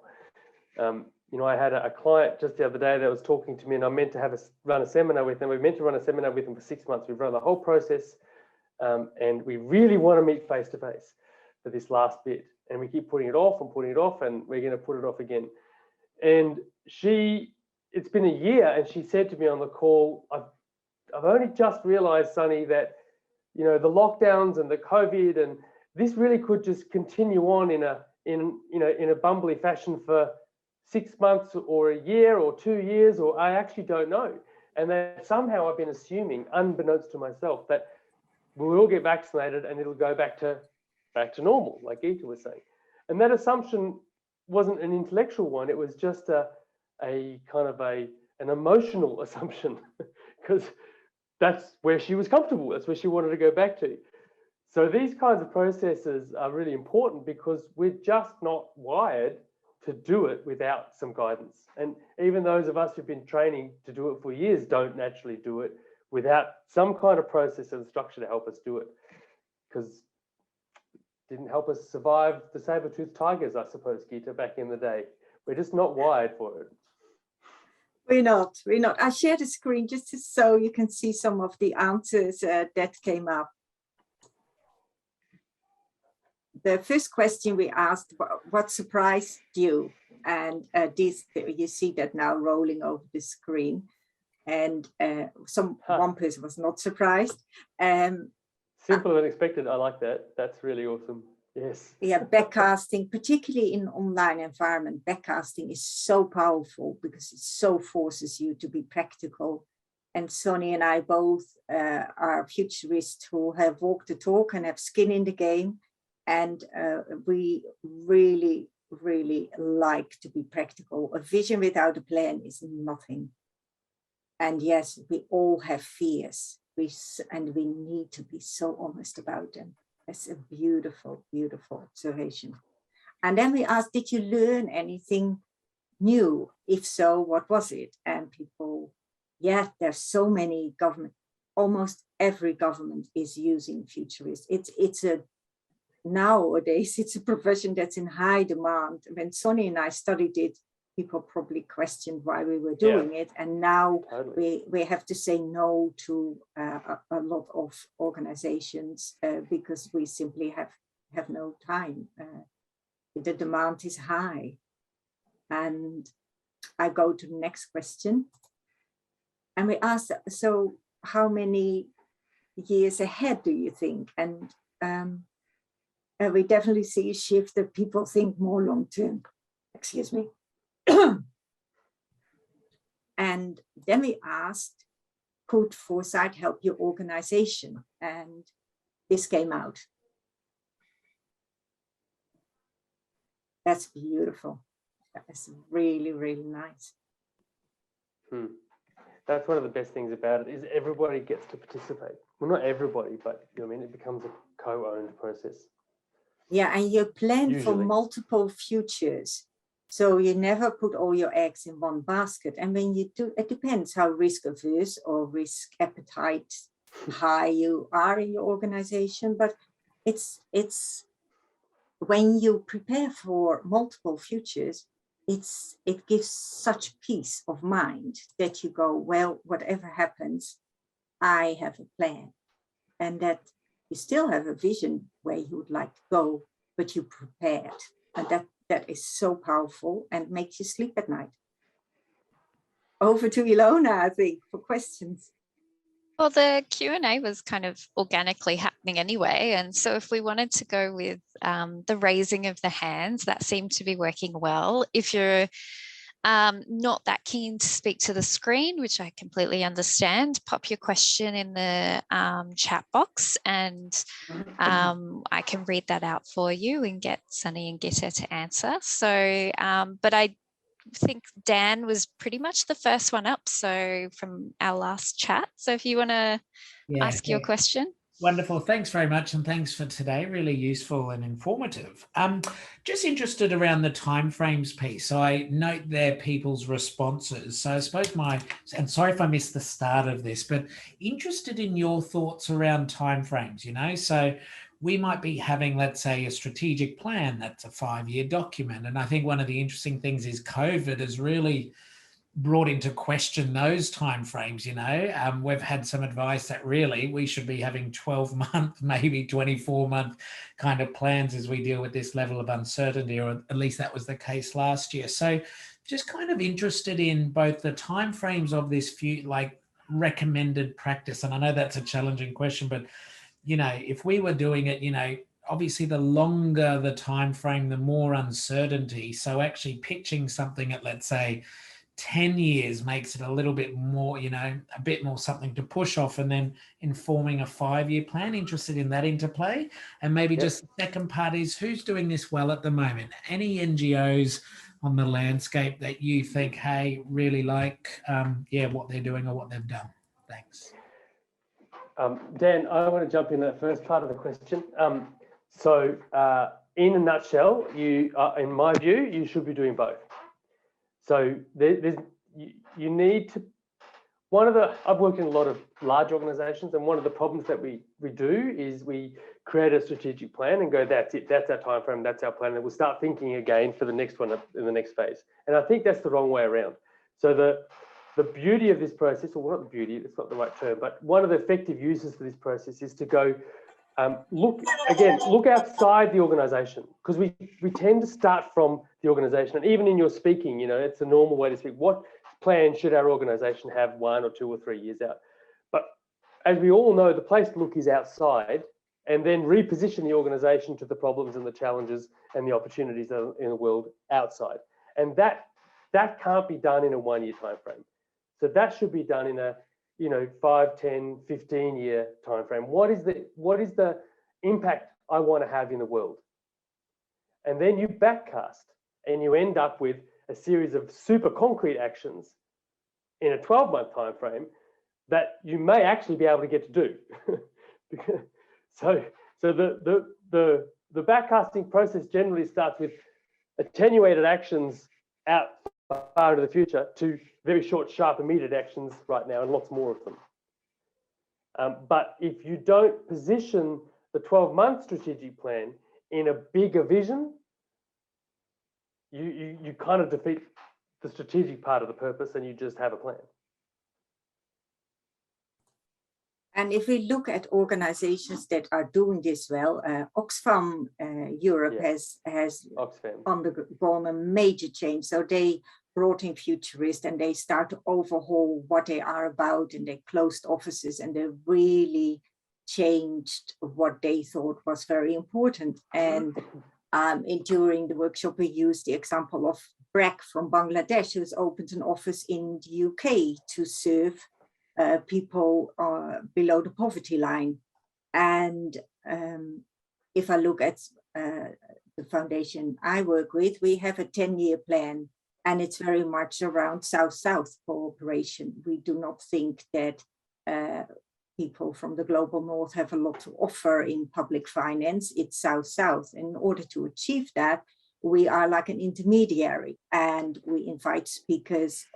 You know, I had a client just the other day that was talking to me, and I meant to run a seminar with them. We meant to run a seminar with them for 6 months. We've run the whole process, and we really want to meet face to face for this last bit. And we keep putting it off, and we're going to put it off again. And it's been a year, and she said to me on the call, I've only just realized, Sunny, that, you know, the lockdowns and the COVID, and this really could just continue on in a bumbly fashion for 6 months or a year or 2 years, or I actually don't know. And that somehow I've been assuming, unbeknownst to myself, that we'll all get vaccinated and it'll go back to normal, like Geeta was saying. And that assumption wasn't an intellectual one, it was just a kind of an emotional assumption, because that's where she was comfortable, that's where she wanted to go back to. So these kinds of processes are really important because we're just not wired to do it without some guidance. And even those of us who've been training to do it for years don't naturally do it without some kind of process and structure to help us do it, because it didn't help us survive the saber-toothed tigers, I suppose, Geeta, back in the day. We're just not wired for it. We're not. I shared a screen just so you can see some of the answers that came up. the first question we asked, what surprised you? And you see that now rolling over the screen. And one person was not surprised. Simple and expected. I like that. That's really awesome. Yes. Yeah, backcasting, particularly in online environment, backcasting is so powerful because it so forces you to be practical. And Sonny and I both are futurists who have walked the talk and have skin in the game. And we really, really like to be practical. A vision without a plan is nothing. And yes, we all have fears, and we need to be so honest about them. That's a beautiful, beautiful observation. And then we asked, did you learn anything new? If so, what was it? And people, yeah, there's so many government, almost every government is using futurists. Nowadays, it's a profession that's in high demand. When Sonny and I studied it, people probably questioned why we were doing it. And now we have to say no to a lot of organizations because we simply have no time. The demand is high. And I go to the next question. And we asked, so how many years ahead do you think? And we definitely see a shift that people think more long term. Excuse me. And then we asked, could Foresight help your organization? And this came out. That's beautiful. That's really, really nice. That's one of the best things about it is everybody gets to participate. Well, not everybody, but you know, I mean, it becomes a co-owned process. Yeah, and you plan Usually for multiple futures. So you never put all your eggs in one basket. And when you do, it depends how risk averse or risk appetite high you are in your organization. But it's when you prepare for multiple futures, it gives such peace of mind that you go, well, whatever happens, I have a plan. And that you still have a vision where you would like to go, but you prepared. And that is so powerful and makes you sleep at night. Over to Ilona, I think, for questions. Well, the Q&A was kind of organically happening anyway. And so if we wanted to go with the raising of the hands, that seemed to be working well. If you're not that keen to speak to the screen, which I completely understand, pop your question in the chat box and I can read that out for you and get Sonny and Gitta to answer. So, but I think Dan was pretty much the first one up, so from our last chat. So if you want to ask your question. Wonderful. Thanks very much. And thanks for today. Really useful and informative. Just interested around the timeframes piece. So I note there people's responses. So I suppose and sorry if I missed the start of this, but interested in your thoughts around timeframes, you know, so we might be having, let's say, a strategic plan that's a 5-year document. And I think one of the interesting things is COVID has really brought into question those timeframes. You know, we've had some advice that really we should be having 12-month, maybe 24-month kind of plans as we deal with this level of uncertainty, or at least that was the case last year. So just kind of interested in both the timeframes of this like recommended practice. And I know that's a challenging question, but you know, if we were doing it, you know, obviously the longer the time frame, the more uncertainty. So actually pitching something at, let's say, 10 years makes it a little bit more, you know, a bit more something to push off, and then informing a 5-year plan. Interested in that interplay. And maybe just the second part is, who's doing this well at the moment? Any NGOs on the landscape that you think, hey, really like, what they're doing or what they've done? Thanks. Dan, I want to jump in that first part of the question. So in a nutshell, in my view, you should be doing both. So you need to, I've worked in a lot of large organizations, and one of the problems that we do is we create a strategic plan and go, that's it, that's our time frame, that's our plan, and we'll start thinking again for the next one in the next phase. And I think that's the wrong way around. So the beauty of this process, or not the beauty, it's not the right term, but one of the effective uses for this process is to go, look outside the organisation, because we tend to start from the organisation. And even in your speaking, you know, it's a normal way to speak. What plan should our organisation have 1 or 2 or 3 years out? But as we all know, the place to look is outside, and then reposition the organisation to the problems and the challenges and the opportunities in the world outside. And that can't be done in a 1-year time frame. So that should be done in a 5, 10, 15-year time frame. What is the impact I want to have in the world? And then you backcast and you end up with a series of super concrete actions in a 12-month time frame that you may actually be able to get to do. So the backcasting process generally starts with attenuated actions out far into the future to very short, sharp, immediate actions right now, and lots more of them. But if you don't position the 12-month strategic plan in a bigger vision, you kind of defeat the strategic part of the purpose, and you just have a plan. And if we look at organizations that are doing this well, Oxfam Europe has undergone a major change. So they brought in futurists and they start to overhaul what they are about, and they closed offices and they really changed what they thought was very important. And during the workshop, we used the example of Brek from Bangladesh, who's opened an office in the UK to serve people below the poverty line. And if I look at the foundation I work with, we have a 10-year plan, and it's very much around South-South cooperation. We do not think that people from the global north have a lot to offer in public finance. It's South-South. In order to achieve that, we are like an intermediary, and we invite speakers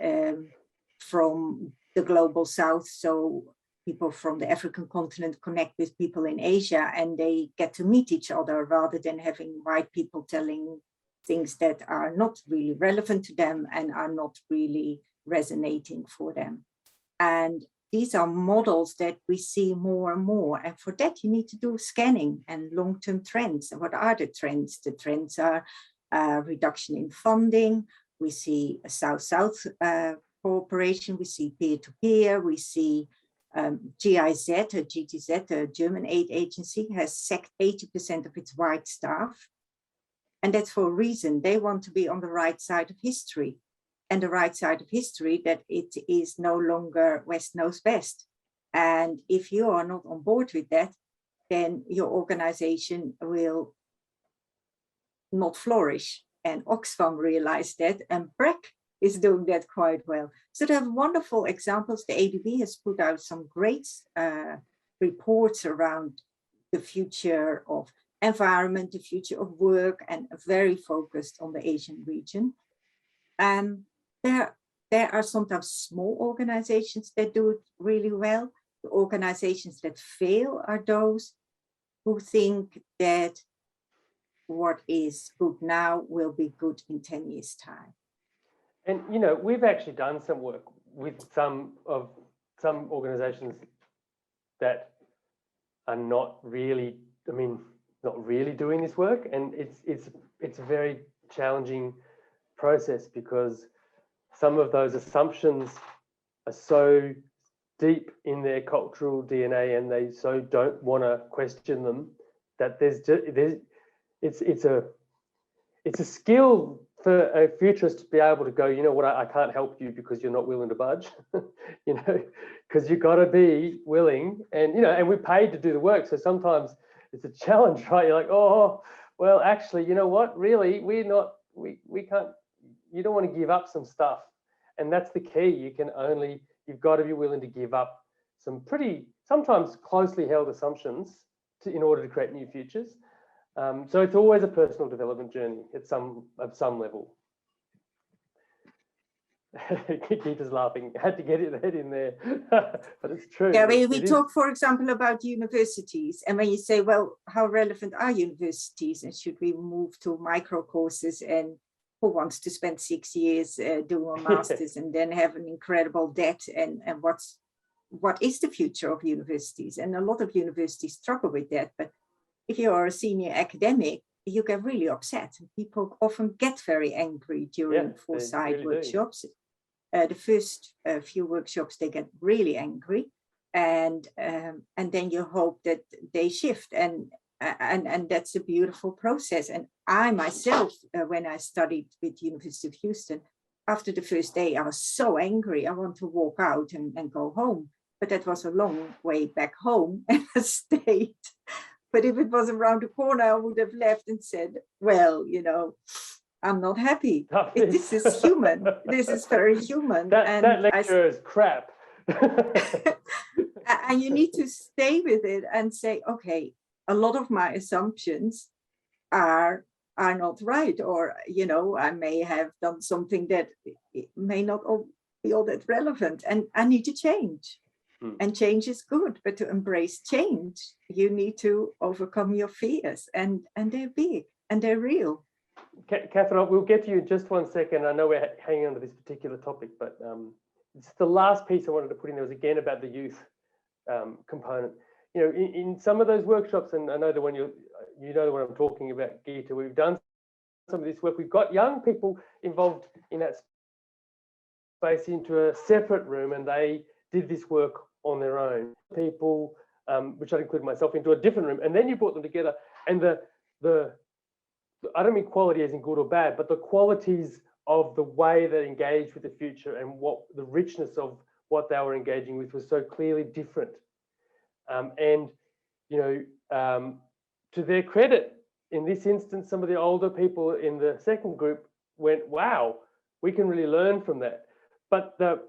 from the global south. So people from the African continent connect with people in Asia, and they get to meet each other rather than having white people telling things that are not really relevant to them and are not really resonating for them. And these are models that we see more and more. And for that, you need to do scanning and long-term trends. And what are the trends? The trends are reduction in funding. We see a South-South cooperation. We see peer-to-peer. We see GIZ, or GTZ, a German aid agency, has sacked 80% of its white staff. And that's for a reason. They want to be on the right side of history. And the right side of history, that it is no longer West knows best. And if you are not on board with that, then your organization will not flourish. And Oxfam realized that, and Brek is doing that quite well. So they have wonderful examples. The ADB has put out some great reports around the future of environment, the future of work, and very focused on the Asian region. There are sometimes small organizations that do it really well. The organizations that fail are those who think that what is good now will be good in 10 years' time. And, you know, we've actually done some work with some organizations that are not really, not really doing this work. And it's a very challenging process, because some of those assumptions are so deep in their cultural DNA, and they so don't want to question them, that it's a skill for a futurist to be able to go, you know what, I can't help you because you're not willing to budge, you know, because you've got to be willing, and, you know, and we're paid to do the work. So sometimes it's a challenge, right? You're like, oh, well, actually, you know what, really, we can't, you don't want to give up some stuff. And that's the key. You've got to be willing to give up some pretty, sometimes closely held assumptions in order to create new futures. So it's always a personal development journey at some level. Geeta's laughing. I had to get it in there, but it's true. Yeah, we talk, for example, about universities, and when you say, well, how relevant are universities, and should we move to micro courses, and who wants to spend 6 years doing a master's and then have an incredible debt, and what's what is the future of universities? And a lot of universities struggle with that. But if you are a senior academic, you get really upset. People often get very angry during Foresight really workshops. The first few workshops, they get really angry, and then you hope that they shift, and that's a beautiful process. And I myself, when I studied with University of Houston, after the first day, I was so angry. I want to walk out and go home. But that was a long way back home, and I stayed. But if it was around the corner, I would have left and said, well, you know, I'm not happy. This is human. This is very human. That lecture is crap. And you need to stay with it and say, okay, a lot of my assumptions are not right. Or, you know, I may have done something that may not be all that relevant, and I need to change. And change is good, but to embrace change, you need to overcome your fears, and they're big and they're real. Catherine, we'll get to you in just 1 second. I know we're hanging on to this particular topic, but it's the last piece I wanted to put in there was again about the youth component. You know, in some of those workshops, and I know the one you know the one I'm talking about, Geeta, we've done some of this work. We've got young people involved in that space into a separate room, and they did this work on their own. People, which I'd include myself, into a different room, and then you brought them together. And the I don't mean quality as in good or bad, but the qualities of the way they engaged with the future and what the richness of what they were engaging with was so clearly different. And you know, to their credit, in this instance, some of the older people in the second group went, "Wow, we can really learn from that." But the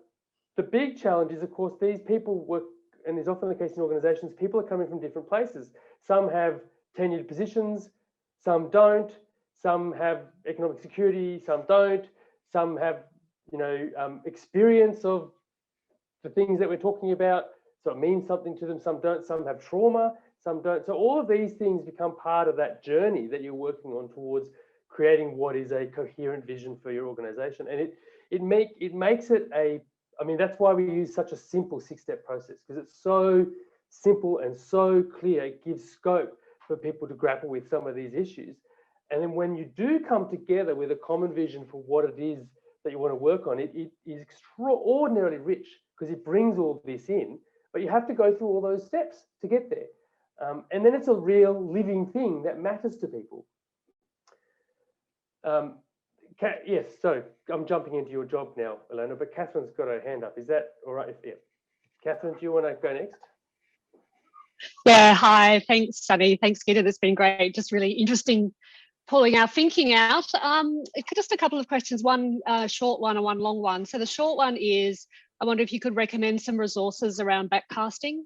big challenge is, of course, these people work, and is often the case in organizations, people are coming from different places. Some have tenured positions, some don't, some have economic security, some don't, some have, you know, experience of the things that we're talking about, so it means something to them, some don't, some have trauma, some don't. So all of these things become part of that journey that you're working on towards creating what is a coherent vision for your organization. And it makes it a, I mean, that's why we use such a simple 6-step process, because it's so simple and so clear. It gives scope for people to grapple with some of these issues. And then when you do come together with a common vision for what it is that you want to work on, it is extraordinarily rich, because it brings all this in, but you have to go through all those steps to get there. And then it's a real living thing that matters to people. Yes, so I'm jumping into your job now, Ilona, but Catherine's got her hand up. Is that all right? Yeah. Catherine, do you want to go next? Yeah, hi. Thanks, Sunny. Thanks, Geeta. That's been great. Just really interesting pulling our thinking out. Just a couple of questions, one short one and one long one. So the short one is, I wonder if you could recommend some resources around backcasting.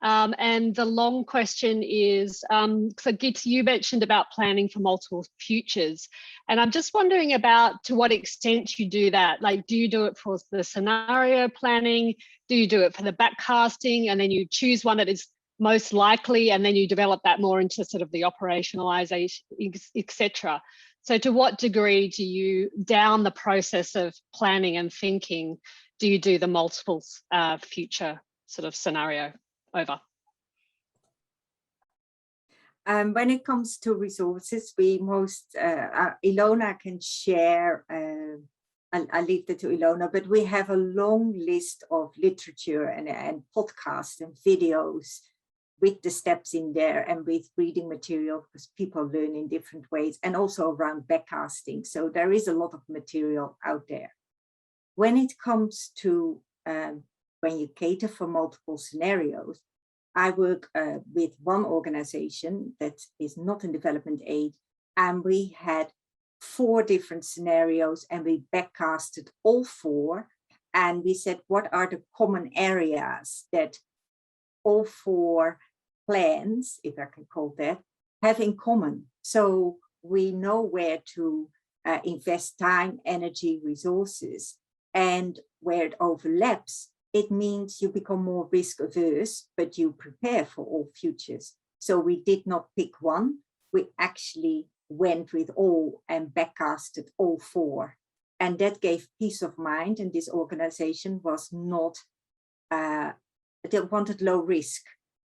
And the long question is, so Geeta, you mentioned about planning for multiple futures. And I'm just wondering about to what extent you do that. Like, do you do it for the scenario planning? Do you do it for the backcasting? And then you choose one that is most likely, and then you develop that more into sort of the operationalization, etc. So to what degree do you, down the process of planning and thinking, do you do the multiple future sort of scenario over? When it comes to resources, we most, Ilona can share, I'll leave that to Ilona, but we have a long list of literature and podcasts and videos with the steps in there, and with reading material, because people learn in different ways, and also around backcasting. So there is a lot of material out there. When it comes to when you cater for multiple scenarios, I work with one organization that is not in development aid, and we had 4 different scenarios, and we backcasted all 4, and we said, what are the common areas that all 4 plans, if I can call that, have in common? So we know where to invest time, energy, resources, and where it overlaps, it means you become more risk averse, but you prepare for all futures. So we did not pick one, we actually went with all and backcasted all 4. And that gave peace of mind, and this organization was not they wanted low risk.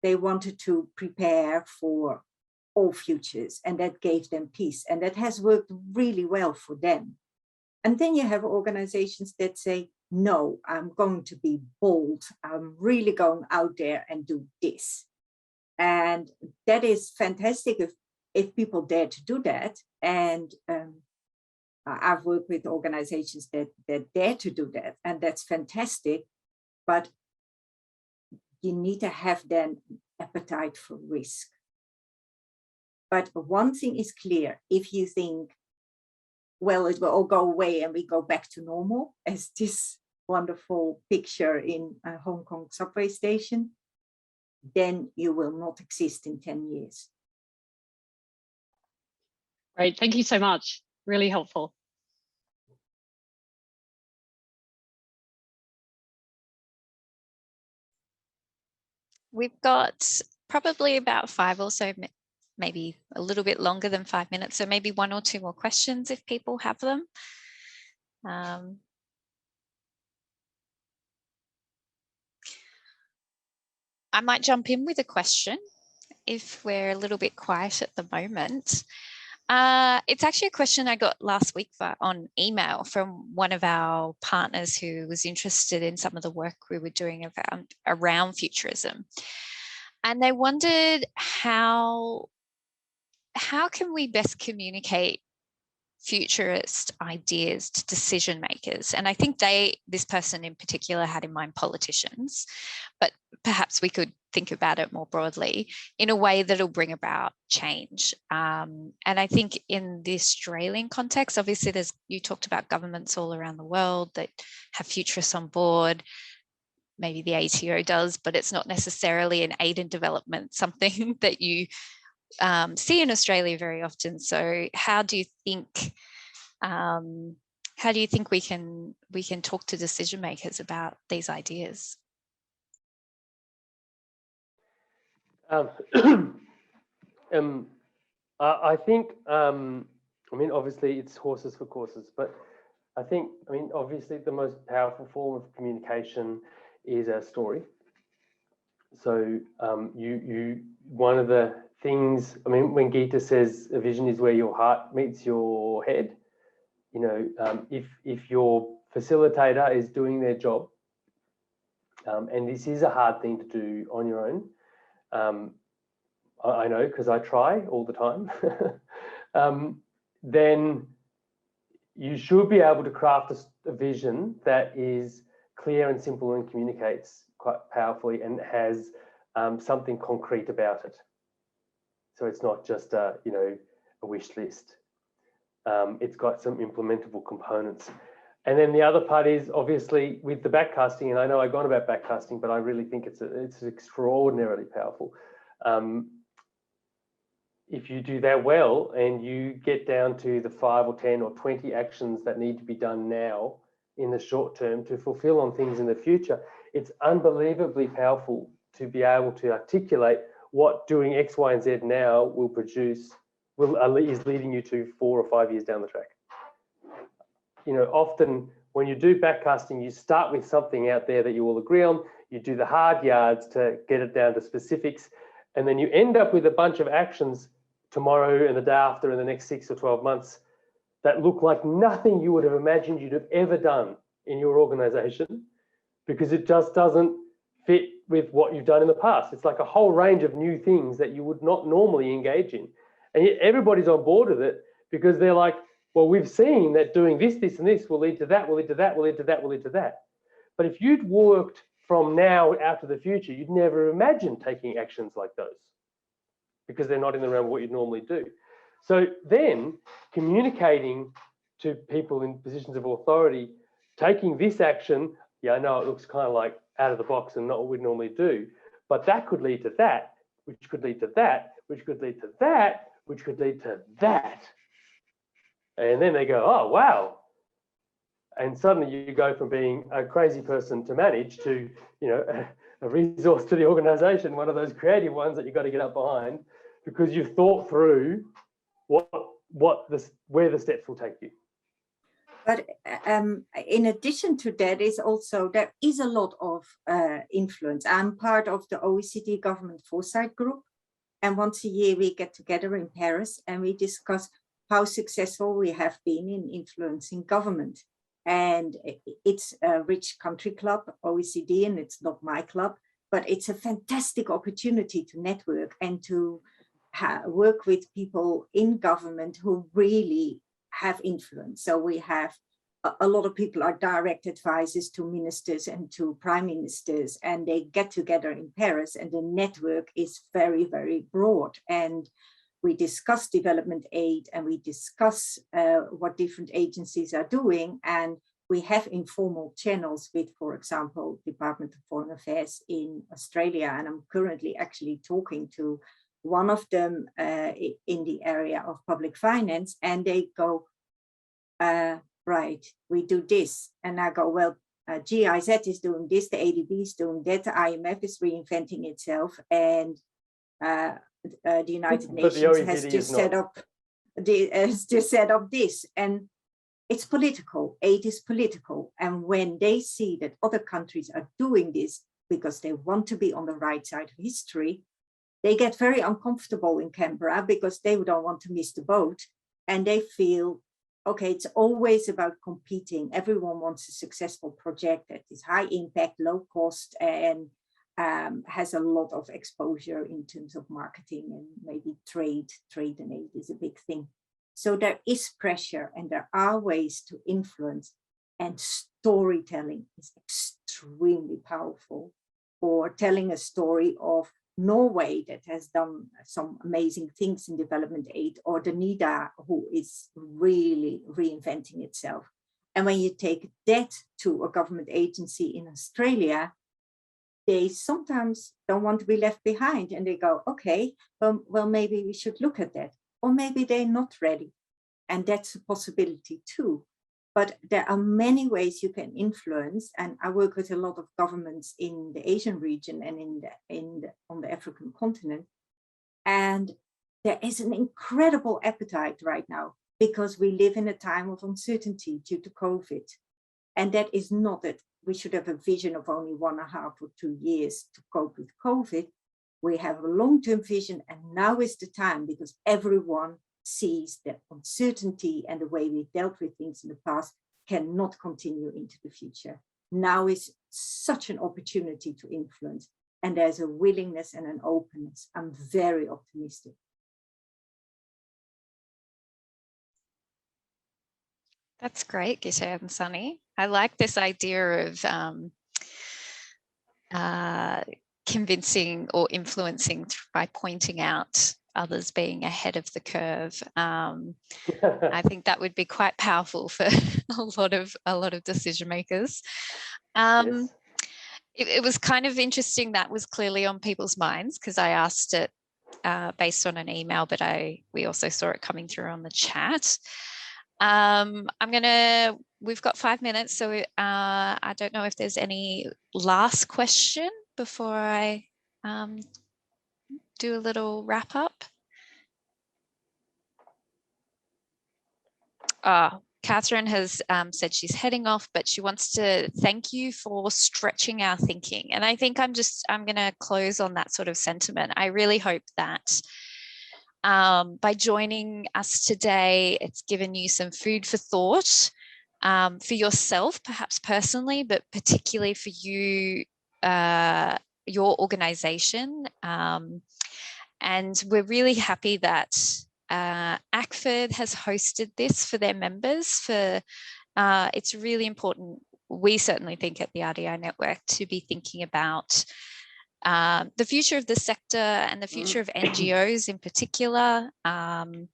They wanted to prepare for all futures, and that gave them peace. And that has worked really well for them. And then you have organizations that say, no, I'm going to be bold. I'm really going out there and do this. And that is fantastic if people dare to do that. And I've worked with organizations that dare to do that, and that's fantastic. But you need to have then appetite for risk. But one thing is clear: if you think, well, it will all go away and we go back to normal, as this wonderful picture in a Hong Kong subway station, then you will not exist in 10 years. Great, thank you so much. Really helpful. We've got probably about 5 or so, maybe a little bit longer than 5 minutes. So maybe 1 or 2 more questions if people have them. I might jump in with a question if we're a little bit quiet at the moment. It's actually a question I got last week on email from one of our partners who was interested in some of the work we were doing around futurism. And they wondered how can we best communicate futurist ideas to decision makers? And I think this person in particular had in mind politicians, but perhaps we could think about it more broadly in a way that'll bring about change. And I think in the Australian context, obviously you talked about governments all around the world that have futurists on board. Maybe the ATO does, but it's not necessarily an aid in development, something that you see in Australia very often. So how do you think we can talk to decision makers about these ideas? I think, I mean, obviously it's horses for courses, but I think, I mean, obviously the most powerful form of communication is a story. So one of the things, I mean, when Geeta says a vision is where your heart meets your head, you know, if your facilitator is doing their job, and this is a hard thing to do on your own, I know because I try all the time, then you should be able to craft a vision that is clear and simple and communicates quite powerfully and has something concrete about it. So it's not just a wish list. It's got some implementable components. And then the other part is obviously with the backcasting, and I know I've gone about backcasting, but I really think it's extraordinarily powerful. If you do that well and you get down to the 5 or 10 or 20 actions that need to be done now in the short term to fulfill on things in the future, it's unbelievably powerful to be able to articulate what doing X, Y, and Z now will produce, is leading you to 4 or 5 years down the track. You know, often when you do backcasting, you start with something out there that you all agree on, you do the hard yards to get it down to specifics, and then you end up with a bunch of actions tomorrow and the day after and the next 6 or 12 months that look like nothing you would have imagined you'd have ever done in your organization, because it just doesn't fit with what you've done in the past. It's like a whole range of new things that you would not normally engage in. And yet everybody's on board with it because they're like, well, we've seen that doing this, this, and this will lead to that, will lead to that, will lead to that, will lead to that. But if you'd worked from now out to the future, you'd never imagine taking actions like those because they're not in the realm of what you'd normally do. So then communicating to people in positions of authority, taking this action, yeah, I know it looks kind of like out of the box and not what we'd normally do, but that could lead to that, which could lead to that, which could lead to that, which could lead to that. And then they go, oh, wow. And suddenly you go from being a crazy person to manage to, you know, a resource to the organization, one of those creative ones that you've got to get up behind because you've thought through where the steps will take you. But in addition to that, there is a lot of influence. I'm part of the OECD Government Foresight Group, and once a year we get together in Paris and we discuss how successful we have been in influencing government. And it's a rich country club, OECD, and it's not my club, but it's a fantastic opportunity to network and to work with people in government who really have influence. So we have a lot of people are direct advisors to ministers and to prime ministers, and they get together in Paris, and the network is very, very broad. And we discuss development aid, and we discuss what different agencies are doing. And we have informal channels with, for example, Department of Foreign Affairs in Australia. And I'm currently actually talking to one of them in the area of public finance, and they go, right, we do this. And I go, well, GIZ is doing this, the ADB is doing that, the IMF is reinventing itself, and the United Nations has just set up this. And it's political, aid is political. And when they see that other countries are doing this because they want to be on the right side of history, they get very uncomfortable in Canberra because they don't want to miss the boat. And they feel, okay, it's always about competing. Everyone wants a successful project that is high impact, low cost, and has a lot of exposure in terms of marketing and maybe trade and aid is a big thing. So there is pressure and there are ways to influence, and storytelling is extremely powerful. Or telling a story of Norway that has done some amazing things in development aid, or the NIDA, who is really reinventing itself. And when you take that to a government agency in Australia, they sometimes don't want to be left behind, and they go, okay, well, maybe we should look at that. Or maybe they're not ready. And that's a possibility too. But there are many ways you can influence, and I work with a lot of governments in the Asian region and on the African continent. And there is an incredible appetite right now because we live in a time of uncertainty due to COVID. And that is not that we should have a vision of only 1.5 or 2 years to cope with COVID. We have a long-term vision, and now is the time because everyone sees that uncertainty and the way we dealt with things in the past cannot continue into the future. Now is such an opportunity to influence, and there's a willingness and an openness. I'm very optimistic. That's great, Gitte and Sunny. I like this idea of convincing or influencing by pointing out others being ahead of the curve. I think that would be quite powerful for a lot of decision makers. Yes. It was kind of interesting. That was clearly on people's minds because I asked it based on an email, but we also saw it coming through on the chat. We've got 5 minutes, so I don't know if there's any last question before I do a little wrap up. Catherine has said she's heading off, but she wants to thank you for stretching our thinking. And I think I'm going to close on that sort of sentiment. I really hope that by joining us today, it's given you some food for thought for yourself, perhaps personally, but particularly for you, your organization. And we're really happy that ACFID has hosted this for their members. It's really important, we certainly think at the RDI Network, to be thinking about the future of the sector and the future of NGOs in particular, and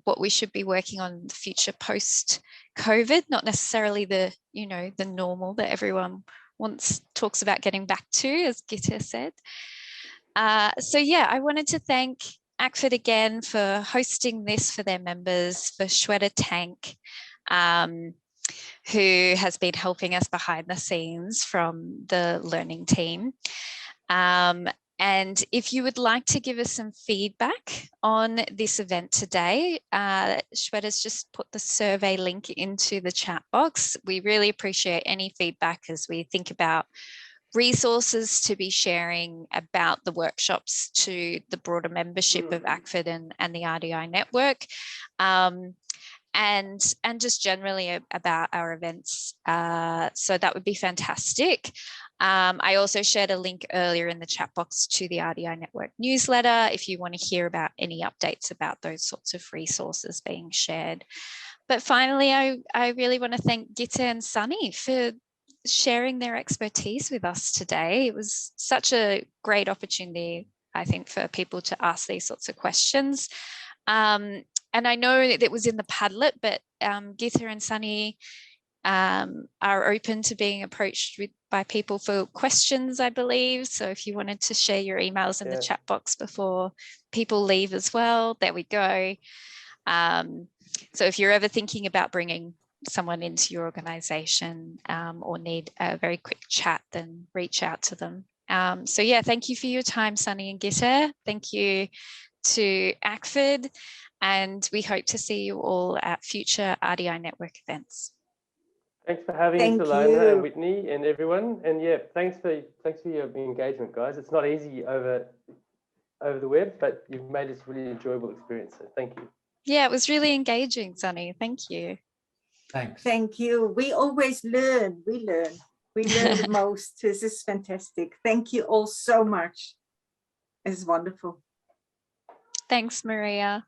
what we should be working on in the future post-COVID, not necessarily the normal that everyone talks about getting back to, as Gitte said. So yeah, I wanted to thank ACFID again for hosting this for their members, for Shweta Tank, who has been helping us behind the scenes from the learning team. And if you would like to give us some feedback on this event today, Shweta's just put the survey link into the chat box. We really appreciate any feedback as we think about resources to be sharing about the workshops to the broader membership of ACFID and the RDI network. And just generally about our events. So that would be fantastic. I also shared a link earlier in the chat box to the RDI Network newsletter if you want to hear about any updates about those sorts of resources being shared. But finally, I really want to thank Gitte and Sunny for sharing their expertise with us today. It was such a great opportunity, I think, for people to ask these sorts of questions. And I know that it was in the Padlet, but Gitte and Sunny are open to being approached by people for questions, I believe. So if you wanted to share your emails in the chat box before people leave as well, there we go. So if you're ever thinking about bringing someone into your organisation or need a very quick chat, then reach out to them. So yeah, thank you for your time, Sunny and Gitte. Thank you to ACFID, and we hope to see you all at future RDI Network events. Thanks for having us, Ilona and Whitney and everyone. And yeah, thanks for your engagement, guys. It's not easy over the web, but you've made this a really enjoyable experience. So thank you. Yeah, it was really engaging, Sunny. Thank you. Thanks. Thank you. We always learn. We learn the most. This is fantastic. Thank you all so much. It's wonderful. Thanks, Maria.